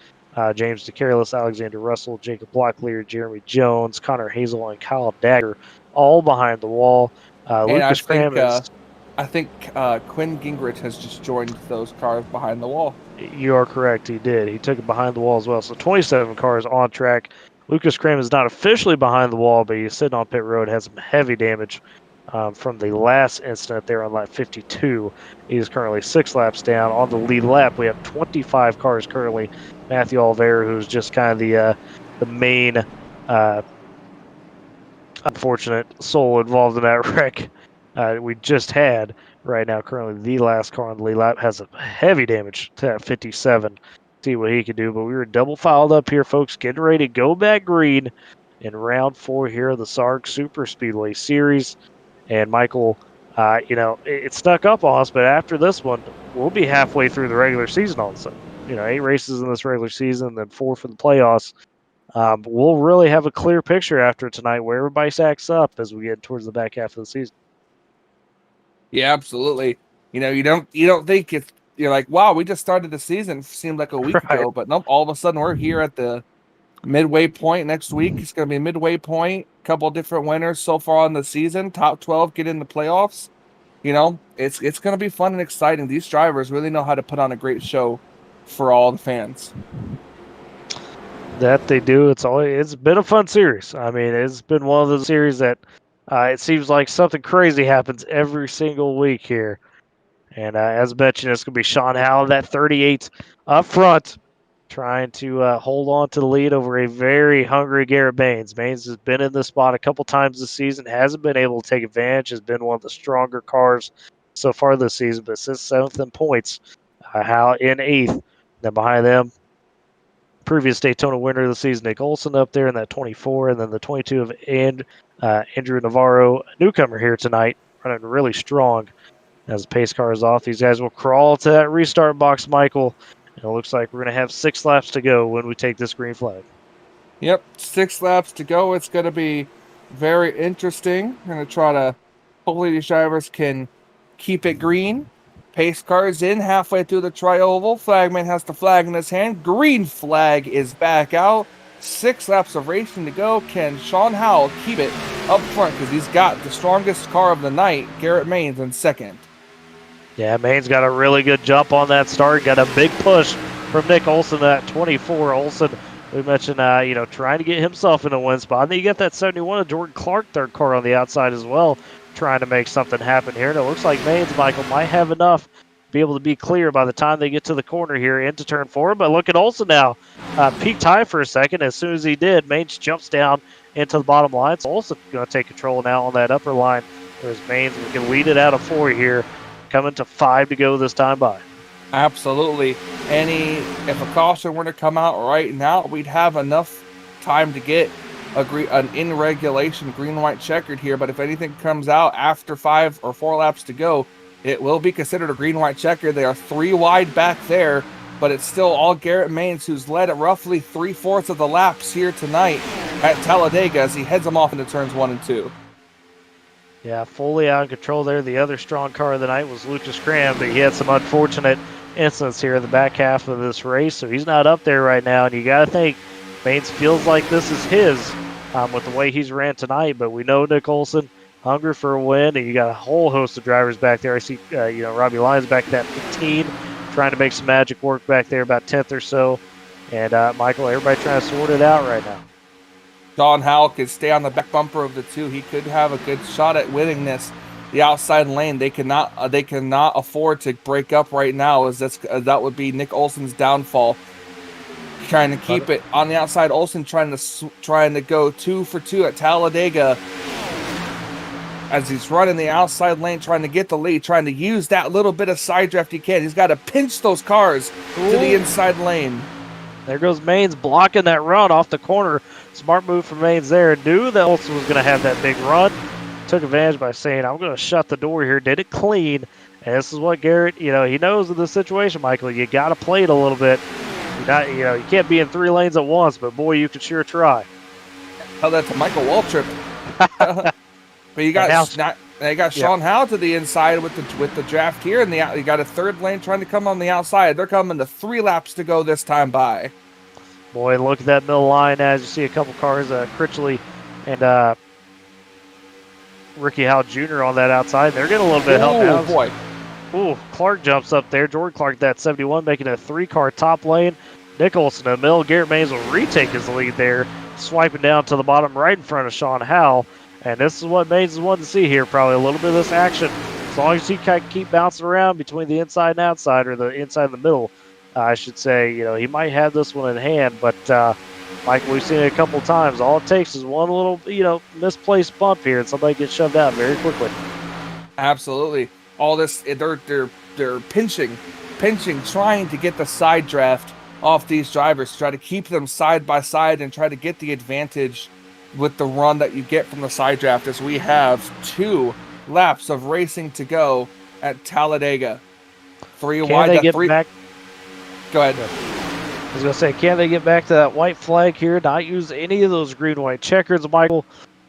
James DeCarellis, Alexander Russell, Jacob Locklear, Jeremy Jones, Connor Hazel, and Kyle Dagger, all behind the wall. And Lucas Cram is. I think Quinn Gingrich has just joined those cars behind the wall. You are correct. He did. He took it behind the wall as well. So 27 cars on track. Lucas Cram is not officially behind the wall, but he's sitting on pit road, has some heavy damage from the last incident there on lap 52. He is currently 6 laps down. On the lead lap, we have 25 cars currently. Matthew Olvera, who's just kind of the main unfortunate soul involved in that wreck we just had. Right now, currently the last car on the lead lap has a heavy damage to that 57. See what he can do, but we were double filed up here, folks, getting ready to go back green in round 4 here of the SARG Superspeedway Series. And Michael, it snuck up on us, but after this one, we'll be halfway through the regular season all of a sudden. 8 races in this regular season, then 4 for the playoffs. We'll really have a clear picture after tonight where everybody stacks up as we get towards the back half of the season. Yeah, absolutely. You don't think you're like, wow, we just started the season. Seemed like a week ago, but nope. All of a sudden, we're here at the midway point next week. It's going to be a midway point. A couple of different winners so far in the season. Top 12 get in the playoffs. It's going to be fun and exciting. These drivers really know how to put on a great show for all the fans. That they do. It's been a fun series. I mean, it's been one of those series that it seems like something crazy happens every single week here. And as mentioned, it's going to be Sean Howell, that 38 up front, trying to hold on to the lead over a very hungry Garrett Baines. Baines has been in this spot a couple times this season, hasn't been able to take advantage, has been one of the stronger cars so far this season, but sits 7th in points. Howell in 8th. Then behind them, previous Daytona winner of the season, Nick Olson, up there in that 24, and then the 22 of Andrew Navarro, newcomer here tonight, running really strong. As the pace car is off, these guys will crawl to that restart box, Michael. And it looks like we're going to have 6 laps to go when we take this green flag. Yep, 6 laps to go. It's going to be very interesting. We're going to try to, hopefully these drivers can keep it green. Pace car is in halfway through the tri-oval. Flagman has the flag in his hand. Green flag is back out. 6 laps of racing to go. Can Sean Howell keep it up front? Because he's got the strongest car of the night, Garrett Baines, in 2nd. Yeah, Baines got a really good jump on that start. Got a big push from Nick Olson at 24. Olson, we mentioned, trying to get himself in a win spot. And then you get that 71 of Jordan Clark, third car on the outside as well, trying to make something happen here. And it looks like Baines, Michael, might have enough to be able to be clear by the time they get to the corner here into turn 4. But look at Olson now. Peaked high for a second. As soon as he did, Baines jumps down into the bottom line. So Olson going to take control now on that upper line. There's Baines. We can lead it out of 4 here. Coming to 5 to go this time by. Absolutely. If a caution were to come out right now, we'd have enough time to get an in regulation green white checkered here. But if anything comes out after 5 or 4 laps to go, it will be considered a green white checker. They are 3 wide back there, but it's still all Garrett Baines, who's led at roughly 3/4 of the laps here tonight at Talladega as he heads them off into turns 1 and 2. Yeah, fully out of control there. The other strong car of the night was Lucas Cram, but he had some unfortunate incidents here in the back half of this race, so he's not up there right now. And you got to think Baines feels like this is his with the way he's ran tonight. But we know Nick Olson hungry for a win, and you got a whole host of drivers back there. I see, Robbie Lyons back at that 15, trying to make some magic work back there, about 10th or so. And Michael, everybody trying to sort it out right now. Sean Howell could stay on the back bumper of the 2. He could have a good shot at winning this. The outside lane, they cannot afford to break up right now, as that would be Nick Olson's downfall. Trying to keep it on the outside. Olson trying to go 2 for 2 at Talladega as he's running the outside lane, trying to get the lead, trying to use that little bit of side draft he can. He's got to pinch those cars to the inside lane. There goes Baines blocking that run off the corner. Smart move from Baines there. Knew that Olson was going to have that big run. Took advantage by saying, I'm going to shut the door here. Did it clean. And this is what Garrett, he knows of the situation, Michael. You got to play it a little bit. You can't be in 3 lanes at once, but boy, you can sure try. Tell that to Michael Waltrip. But you got Sean Howell to the inside with the draft here, and you got a 3rd lane trying to come on the outside. They're coming to 3 laps to go this time by. Boy, look at that middle line as you see a couple cars, Critchley and Ricky Howe Jr. on that outside. They're getting a little bit of help now. Oh, boy. Ooh, Clark jumps up there. Jordan Clark, that 71, making a 3-car top lane. Nick Olson in the middle. Garrett Maines will retake his lead there, swiping down to the bottom right in front of Sean Howell. And this is what Maines is wanting to see here, probably a little bit of this action. As long as he can keep bouncing around between the inside and outside, or the inside and the middle, I should say, he might have this one in hand. But like we've seen it a couple times, all it takes is one little, misplaced bump here, and somebody gets shoved out very quickly. Absolutely. All this, they're pinching, trying to get the side draft off these drivers, try to keep them side by side and try to get the advantage with the run that you get from the side draft, as we have 2 laps of racing to go at Talladega. 3 wide. They get back? Go ahead. I was going to say, can they get back to that white flag here, not use any of those green-white checkers, Michael?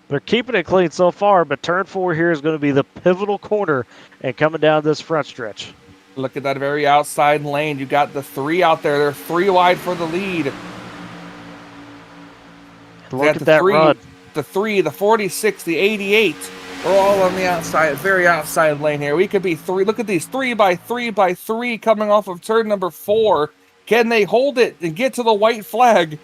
They're keeping it clean so far, but turn 4 here is going to be the pivotal corner and coming down this front stretch. Look at that very outside lane. You got the 3 out there. They're 3 wide for the lead. Look at that run. The 3, the 46, the 88. We're all on the outside, very outside lane here. We could be 3. Look at these 3 by 3 by 3 coming off of turn number 4. Can they hold it and get to the white flag?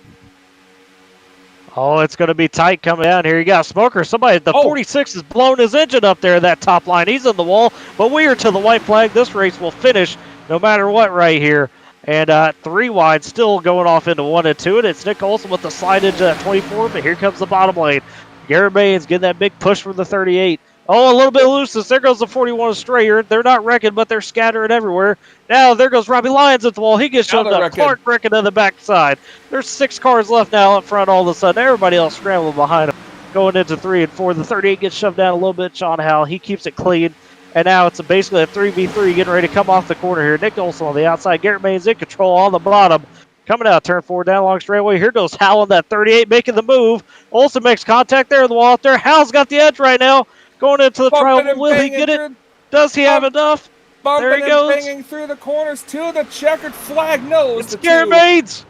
Oh, it's going to be tight coming down here. You got Smoker. Somebody, the 46 has blown his engine up there, that top line. He's in the wall, but we are to the white flag. This race will finish no matter what right here. And 3 wide, still going off into 1 and 2. And it's Nick Olson with the slide into that 24, but here comes the bottom lane. Garrett Maines getting that big push from the 38. Oh, a little bit of looseness. There goes the 41 Strayer. They're not wrecking, but they're scattering everywhere. Now there goes Robbie Lyons at the wall. He gets shoved up. Clark wrecking to the backside. There's 6 cars left now up front all of a sudden. Everybody else scrambling behind him. Going into 3 and 4. The 38 gets shoved down a little bit. Sean Howell, he keeps it clean. And now it's basically a 3v3 getting ready to come off the corner here. Nick Olson on the outside. Garrett Maines in control on the bottom. Coming out, turn 4 down along straightaway. Here goes Howell on that 38 making the move. Olson makes contact there in the wall up there. Howell's got the edge right now. Going into the trial. Will he get it? Does he have enough? There he goes. Banging through the corners to the checkered flag. No, it's Garrett Maines.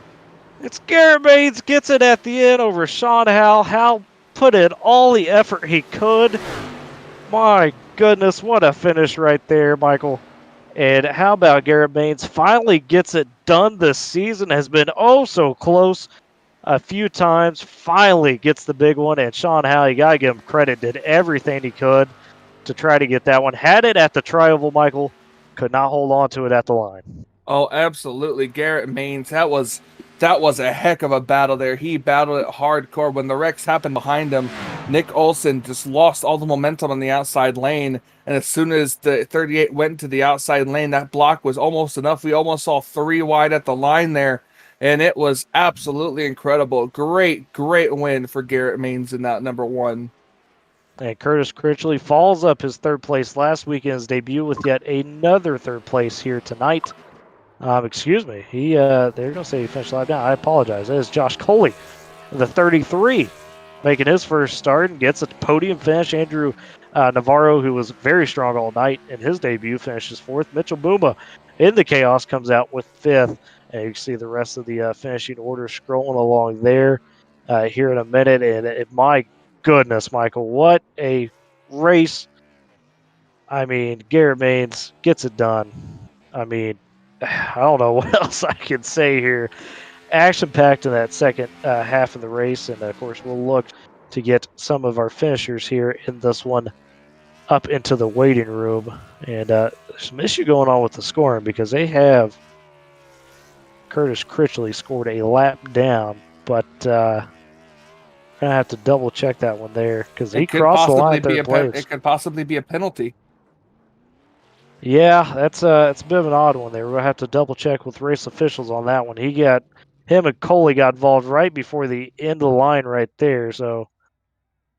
It's Garrett Maines gets it at the end over Sean Howell. Howell put in all the effort he could. My goodness, what a finish right there, Michael. And how about Garrett Maines finally gets it done this season? Has been oh so close a few times. Finally gets the big one. And Sean Howell, you got to give him credit, did everything he could to try to get that one. Had it at the tri-oval, Michael, could not hold on to it at the line. Oh, absolutely. Garrett Maines, that was a heck of a battle there. He battled it hardcore. When the wrecks happened behind him, Nick Olson just lost all the momentum on the outside lane. And as soon as the 38 went to the outside lane, that block was almost enough. We almost saw 3 wide at the line there. And it was absolutely incredible. Great win for Garrett Maines in that number 1. And Curtis Critchley follows up his 3rd place last weekend's debut with yet another 3rd place here tonight. Excuse me. They're going to say he finished lap down. I apologize. That is Josh Coley, the 33, making his first start and gets a podium finish. Andrew Navarro, who was very strong all night in his debut, finishes 4th. Mitchell Booma in the chaos comes out with 5th. And you can see the rest of the finishing order scrolling along there here in a minute. And my goodness, Michael, what a race. I mean, Garrett Maines gets it done. I mean, I don't know what else I can say here. Action-packed in that second half of the race. And, of course, we'll look to get some of our finishers here in this one up into the waiting room. And there's some issue going on with the scoring because they have Curtis Critchley scored a lap down, but I'm going to have to double-check that one there because he crossed the line 3rd place. It could possibly be a penalty. Yeah, it's a bit of an odd one there. We're going to have to double-check with race officials on that one. Him and Coley got involved right before the end of the line right there, so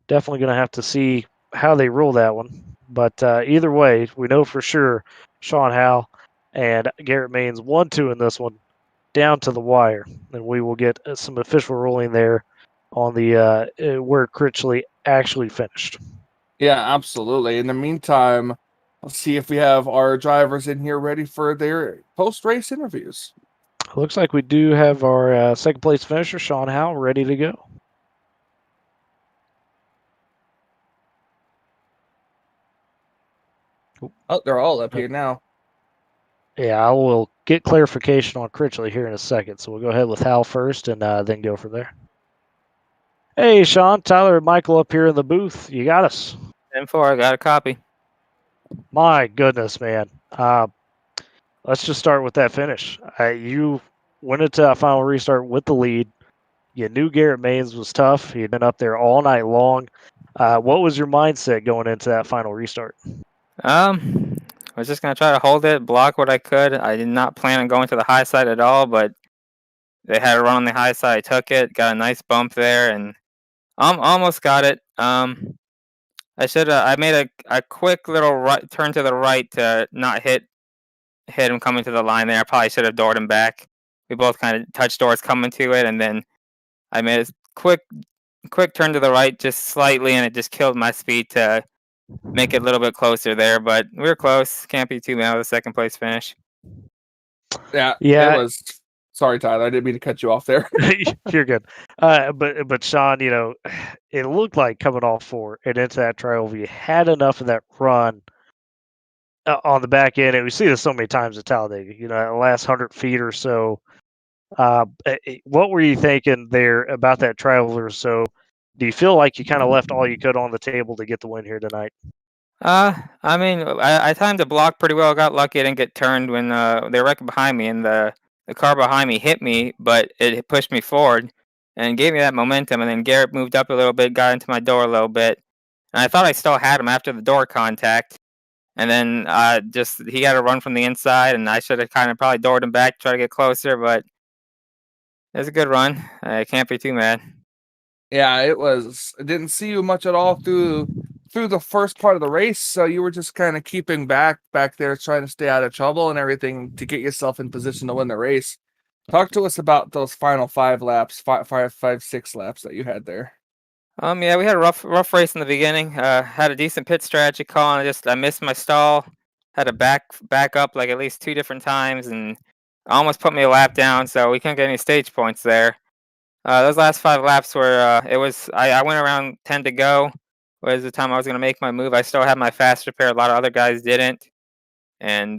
definitely going to have to see how they rule that one. But either way, we know for sure Sean Howell and Garrett Maines 1-2 in this one, down to the wire, and we will get some official ruling there on the where Critchley actually finished. Yeah, absolutely. In the meantime, let's see if we have our drivers in here ready for their post-race interviews. Looks like we do have our second place finisher, Sean Howell, ready to go. Oh, they're all up here now. Yeah, I will get clarification on Critchley here in a second. So we'll go ahead with Hal first and then go from there. Hey, Sean, Tyler, and Michael up here in the booth. You got us. 10-4, I got a copy. My goodness, man. Let's just start with that finish. You went into that final restart with the lead. You knew Garrett Maines was tough. He had been up there all night long. What was your mindset going into that final restart? I was just gonna try to hold it, block what I could. I did not plan on going to the high side at all, but they had a run on the high side. I took it, got a nice bump there, and almost got it. I made a quick little right turn to the right to not hit him coming to the line there. I probably should have doored him back. We both kind of touched doors coming to it, and then I made a quick turn to the right just slightly, and it just killed my speed to make it a little bit closer there. But we were close. Can't be too bad with a second place finish. Yeah. Yeah. It was. Sorry, Tyler. I didn't mean to cut you off there. You're good. But Sean, it looked like coming off four and into that trioval, you had enough of that run on the back end, and we see this so many times at Talladega. That last 100 feet or so. What were you thinking there about that trioval or so? Do you feel like you kind of left all you could on the table to get the win here tonight? I mean, I timed the block pretty well. Got lucky I didn't get turned when they were right behind me, and the car behind me hit me, but it pushed me forward and gave me that momentum. And then Garrett moved up a little bit, got into my door a little bit, and I thought I still had him after the door contact. And then he got a run from the inside, and I should have kind of probably doored him back, try to get closer, but it was a good run. I can't be too mad. Yeah, it was. I didn't see you much at all through the first part of the race, so you were just kind of keeping back there, trying to stay out of trouble and everything to get yourself in position to win the race. Talk to us about those final 5 laps, 6 laps that you had there. Yeah, we had a rough race in the beginning. Had a decent pit strategy call, and I missed my stall. Had to back up like at least 2 different times, and almost put me a lap down. So we couldn't get any stage points there. Those last 5 laps were I went around 10 to go. Was the time I was going to make my move. I still had my fast repair. A lot of other guys didn't, and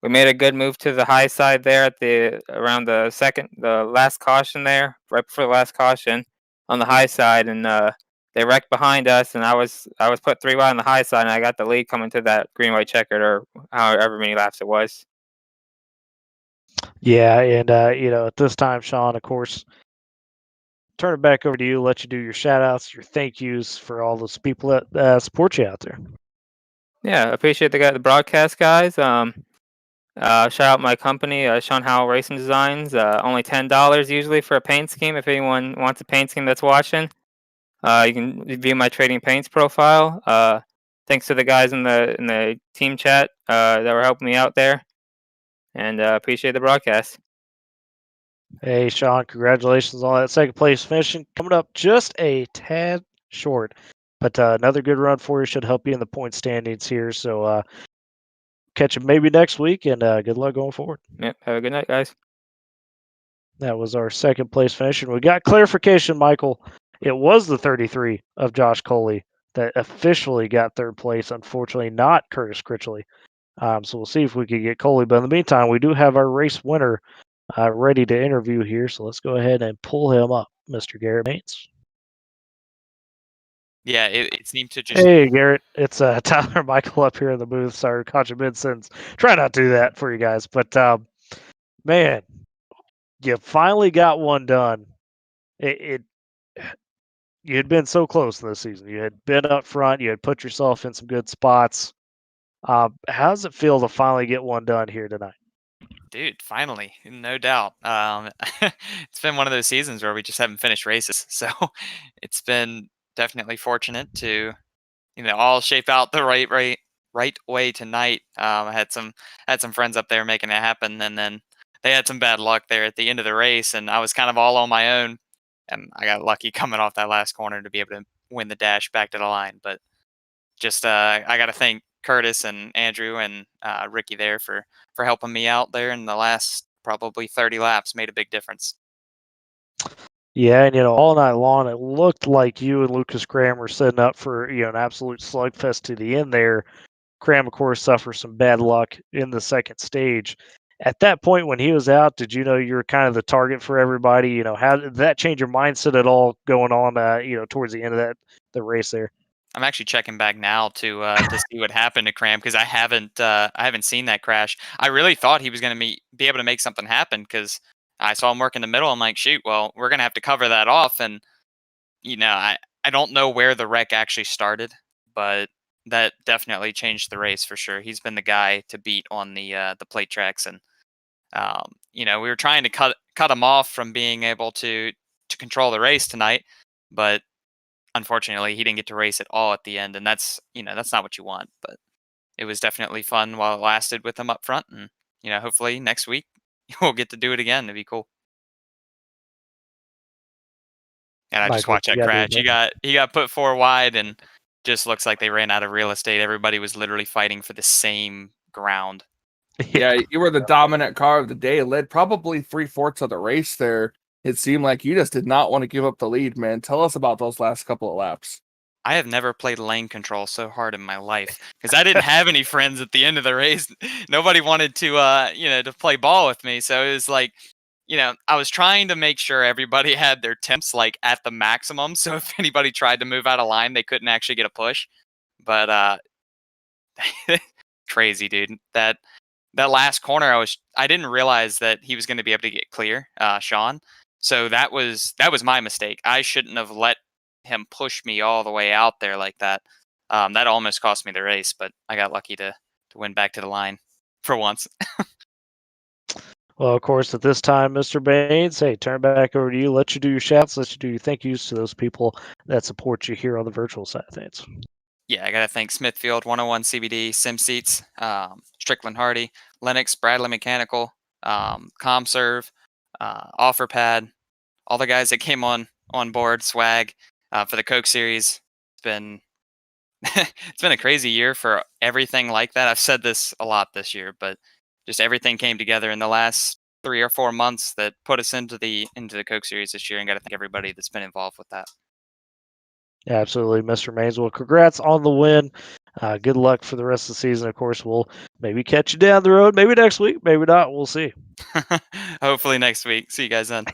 we made a good move to the high side there at around the last caution there, right before the last caution on the high side, and they wrecked behind us, and I was put 3 wide on the high side, and I got the lead coming to that green white checkered or however many laps it was. Yeah, and at this time, Sean, of course, turn it back over to you. Let you do your shout outs, your thank yous for all those people that support you out there. Yeah, appreciate the broadcast guys. Shout out my company, Sean Howell Racing Designs. Only $10 usually for a paint scheme. If anyone wants a paint scheme that's watching, you can view my trading paints profile. Thanks to the guys in the team chat that were helping me out there, and appreciate the broadcast. Hey, Sean, congratulations on that second place finishing. Coming up just a tad short, but another good run for you. Should help you in the point standings here. So catch you maybe next week, and good luck going forward. Yep, have a good night, guys. That was our second place finish. And we got clarification, Michael. It was the 33 of Josh Coley that officially got third place. Unfortunately, not Curtis Critchley. So we'll see if we can get Coley. But in the meantime, we do have our race winner ready to interview here. So let's go ahead and pull him up, Mr. Garrett Maines. Yeah, it seemed to just. Hey, Garrett. It's Tyler Michael up here in the booth. Sorry, caught you mid-sentence. Try not to do that for you guys. But, man, you finally got one done. You had been so close this season. You had been up front. You had put yourself in some good spots. How does it feel to finally get one done here tonight? Dude, finally, no doubt. It's been one of those seasons where we just haven't finished races, so it's been definitely fortunate to, all shape out the right way tonight. I had some friends up there making it happen, and then they had some bad luck there at the end of the race, and I was kind of all on my own, and I got lucky coming off that last corner to be able to win the dash back to the line. But just I got to thank Curtis and Andrew and Ricky there for helping me out there in the last probably 30 laps made a big difference. Yeah, and all night long it looked like you and Lucas Graham were setting up for an absolute slugfest to the end there. Graham, of course, suffered some bad luck in the second stage. At that point, when he was out, did you know you were kind of the target for everybody? How did that change your mindset at all going on? Towards the end of the race there. I'm actually checking back now to see what happened to Cram because I haven't seen that crash. I really thought he was going to be able to make something happen because I saw him work in the middle. I'm like, shoot, well, we're going to have to cover that off. And I don't know where the wreck actually started, but that definitely changed the race for sure. He's been the guy to beat on the plate tracks, and we were trying to cut him off from being able to control the race tonight, but unfortunately he didn't get to race at all at the end, and that's not what you want. But it was definitely fun while it lasted with him up front, and hopefully next week we'll get to do it again. It'd be cool. And I just Michael, watched that you gotta crash. do that. He got put 4 wide, and just looks like they ran out of real estate. Everybody was literally fighting for the same ground. Yeah, you were the dominant car of the day, led probably 3/4 of the race there. It seemed like you just did not want to give up the lead, man. Tell us about those last couple of laps. I have never played lane control so hard in my life because I didn't have any friends at the end of the race. Nobody wanted to, to play ball with me. So it was like, I was trying to make sure everybody had their temps like at the maximum. So if anybody tried to move out of line, they couldn't actually get a push. But crazy, dude. That last corner, I didn't realize that he was going to be able to get clear, Sean. So that was my mistake. I shouldn't have let him push me all the way out there like that. That almost cost me the race, but I got lucky to win back to the line for once. Well, of course, at this time, Mr. Baines, hey, turn back over to you. Let you do your shouts. Let you do your thank yous to those people that support you here on the virtual side of things. Yeah, I got to thank Smithfield, 101 CBD, SimSeats, Strickland Hardy, Lennox, Bradley Mechanical, ComServe, OfferPad, all the guys that came on board, Swag, for the Coke Series. It's been it's been a crazy year for everything like that. I've said this a lot this year, but just everything came together in the last 3 or 4 months that put us into the Coke Series this year, and got to thank everybody that's been involved with that. Yeah, absolutely, Mr. Maines. Well, congrats on the win. Good luck for the rest of the season. Of course, we'll maybe catch you down the road. Maybe next week. Maybe not. We'll see. Hopefully next week. See you guys then.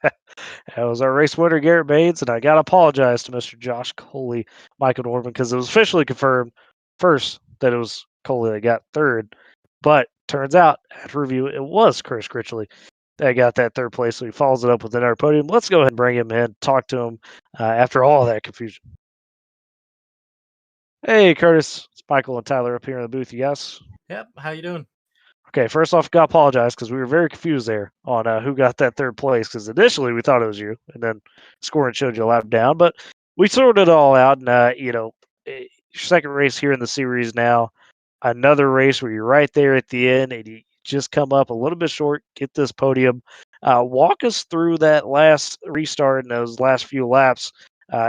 That was our race winner, Garrett Baines, and I got to apologize to Mr. Josh Coley, Michael Norman, because it was officially confirmed first that it was Coley that got third, but turns out after review it was Chris Critchley that got that third place, so he follows it up with another podium. Let's go ahead and bring him in, talk to him after all that confusion. Hey, Curtis, it's Michael and Tyler up here in the booth. Yes. Yep. How you doing? Okay, first off, got to apologize because we were very confused there on who got that third place, because initially we thought it was you, and then scoring showed you a lap down. But we sorted it all out, and your second race here in the series now, another race where you're right there at the end, and you just come up a little bit short, get this podium. Walk us through that last restart and those last few laps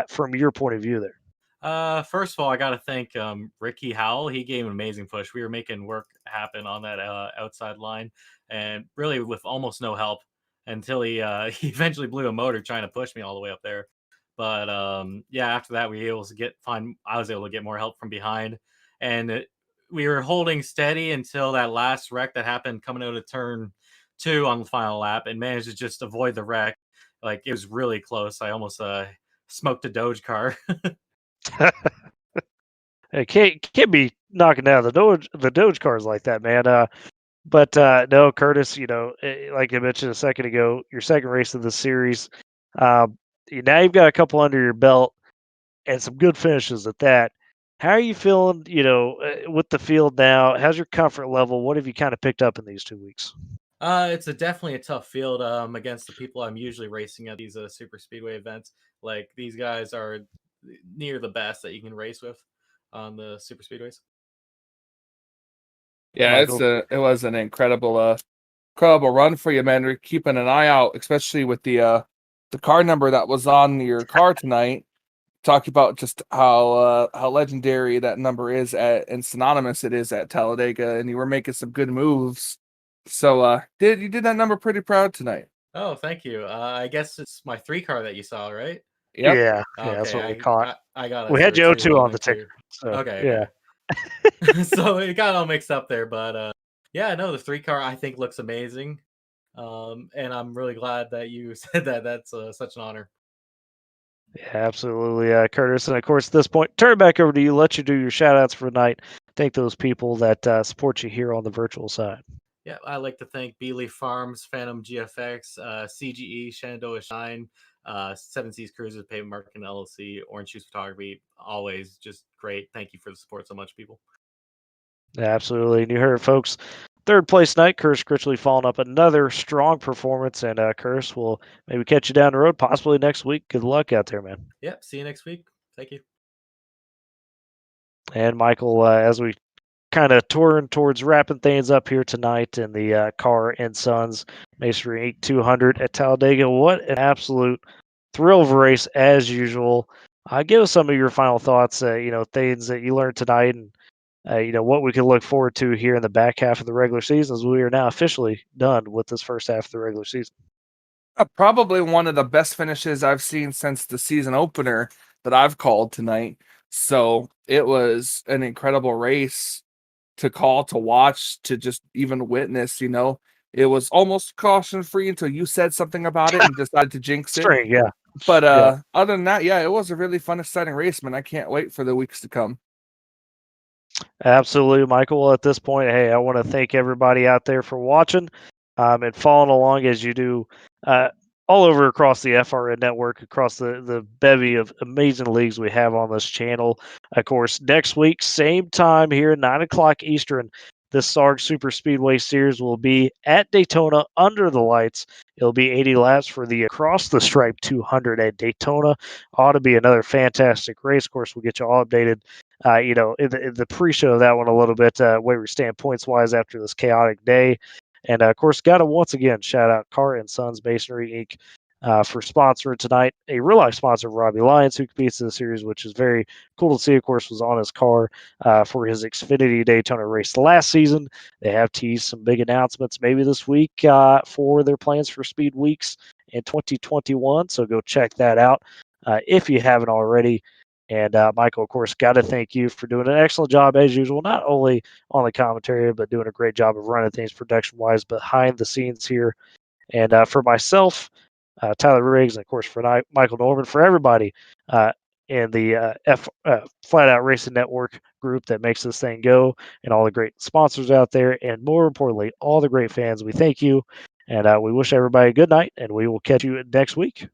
from your point of view there. First of all, I got to thank Ricky Howell. He gave an amazing push. We were making work happen on that outside line, and really with almost no help until he eventually blew a motor trying to push me all the way up there. But yeah, after that, I was able to get more help from behind, and we were holding steady until that last wreck that happened coming out of turn 2 on the final lap, and managed to just avoid the wreck. Like, it was really close. I almost smoked a Doge car. It can't be knocking down the Doge cars like that, man. But no, Curtis, like I mentioned a second ago, your second race of the series. Now you've got a couple under your belt and some good finishes at that. How are you feeling, with the field now? How's your comfort level? What have you kind of picked up in these 2 weeks? It's definitely a tough field against the people I'm usually racing at these super speedway events. Like, these guys are near the best that you can race with on the super speedways. Yeah, it was an incredible run for you, man. You're keeping an eye out, especially with the car number that was on your car tonight. Talk about just how legendary that number is and synonymous it is at Talladega, and you were making some good moves So you did that number pretty proud tonight. Oh, thank you. I guess it's my 3 car that you saw, right? Yep. Yeah, Okay, that's what we call it. I got We had a Joe 2 2 on rolling the too. ticker. So, Okay. So it got all mixed up there, but yeah, no, the 3 car I think looks amazing. And I'm really glad that you said that. That's such an honor. Yeah, absolutely, Curtis. And of course, at this point, turn it back over to you. Let you do your shout outs for the night. Thank those people that support you here on the virtual side. Yeah, I'd like to thank Beeley Farms, Phantom GFX, CGE, Shenandoah Shine, Seven Seas Cruises, Pavement Marketing LLC, Orange Shoes Photography. Always just great. Thank you for the support so much, people. Yeah, absolutely. And you heard it, folks. Third place night, Curtis Critchley following up another strong performance. And Curtis will maybe catch you down the road, possibly next week. Good luck out there, man. Yeah, see you next week. Thank you. And Michael, as we kind of turn towards wrapping things up here tonight in the Carr and Sons Masonry Inc. 200 at Talladega, what an absolute thrill of a race as usual. Give us some of your final thoughts, things that you learned tonight and what we can look forward to here in the back half of the regular season as we are now officially done with this first half of the regular season. Probably one of the best finishes I've seen since the season opener that I've called tonight. So it was an incredible race to call, to watch, to just even witness. It was almost caution free until you said something about it and decided to jinx it. String, yeah. But Yeah. other than that, yeah, it was a really fun, exciting race, man. I can't wait for the weeks to come. Absolutely, Michael. Well, at this point, hey, I want to thank everybody out there for watching and following along as you do all over across the FRN network, across the bevy of amazing leagues we have on this channel. Of course, next week, same time here, 9 o'clock Eastern, this SARG Superspeedway Series will be at Daytona under the lights. It'll be 80 laps for the Across the Stripe 200 at Daytona. Ought to be another fantastic race. Of course, we'll get you all updated in the pre-show of that one a little bit, where we stand points-wise after this chaotic day. And, of course, got to once again shout out Carr and Sons Masonry Inc. For sponsoring tonight. A real-life sponsor of Robbie Lyons, who competes in the series, which is very cool to see. Of course, was on his car for his Xfinity Daytona race last season. They have teased some big announcements maybe this week for their plans for Speed Weeks in 2021. So go check that out if you haven't already. And Michael, of course, got to thank you for doing an excellent job as usual, not only on the commentary, but doing a great job of running things production-wise behind the scenes here. And for myself, Tyler Riggs, and of course for Michael Norman, for everybody in the Flatout Racing Network group that makes this thing go, and all the great sponsors out there, and more importantly, all the great fans, we thank you. And we wish everybody a good night, and we will catch you next week.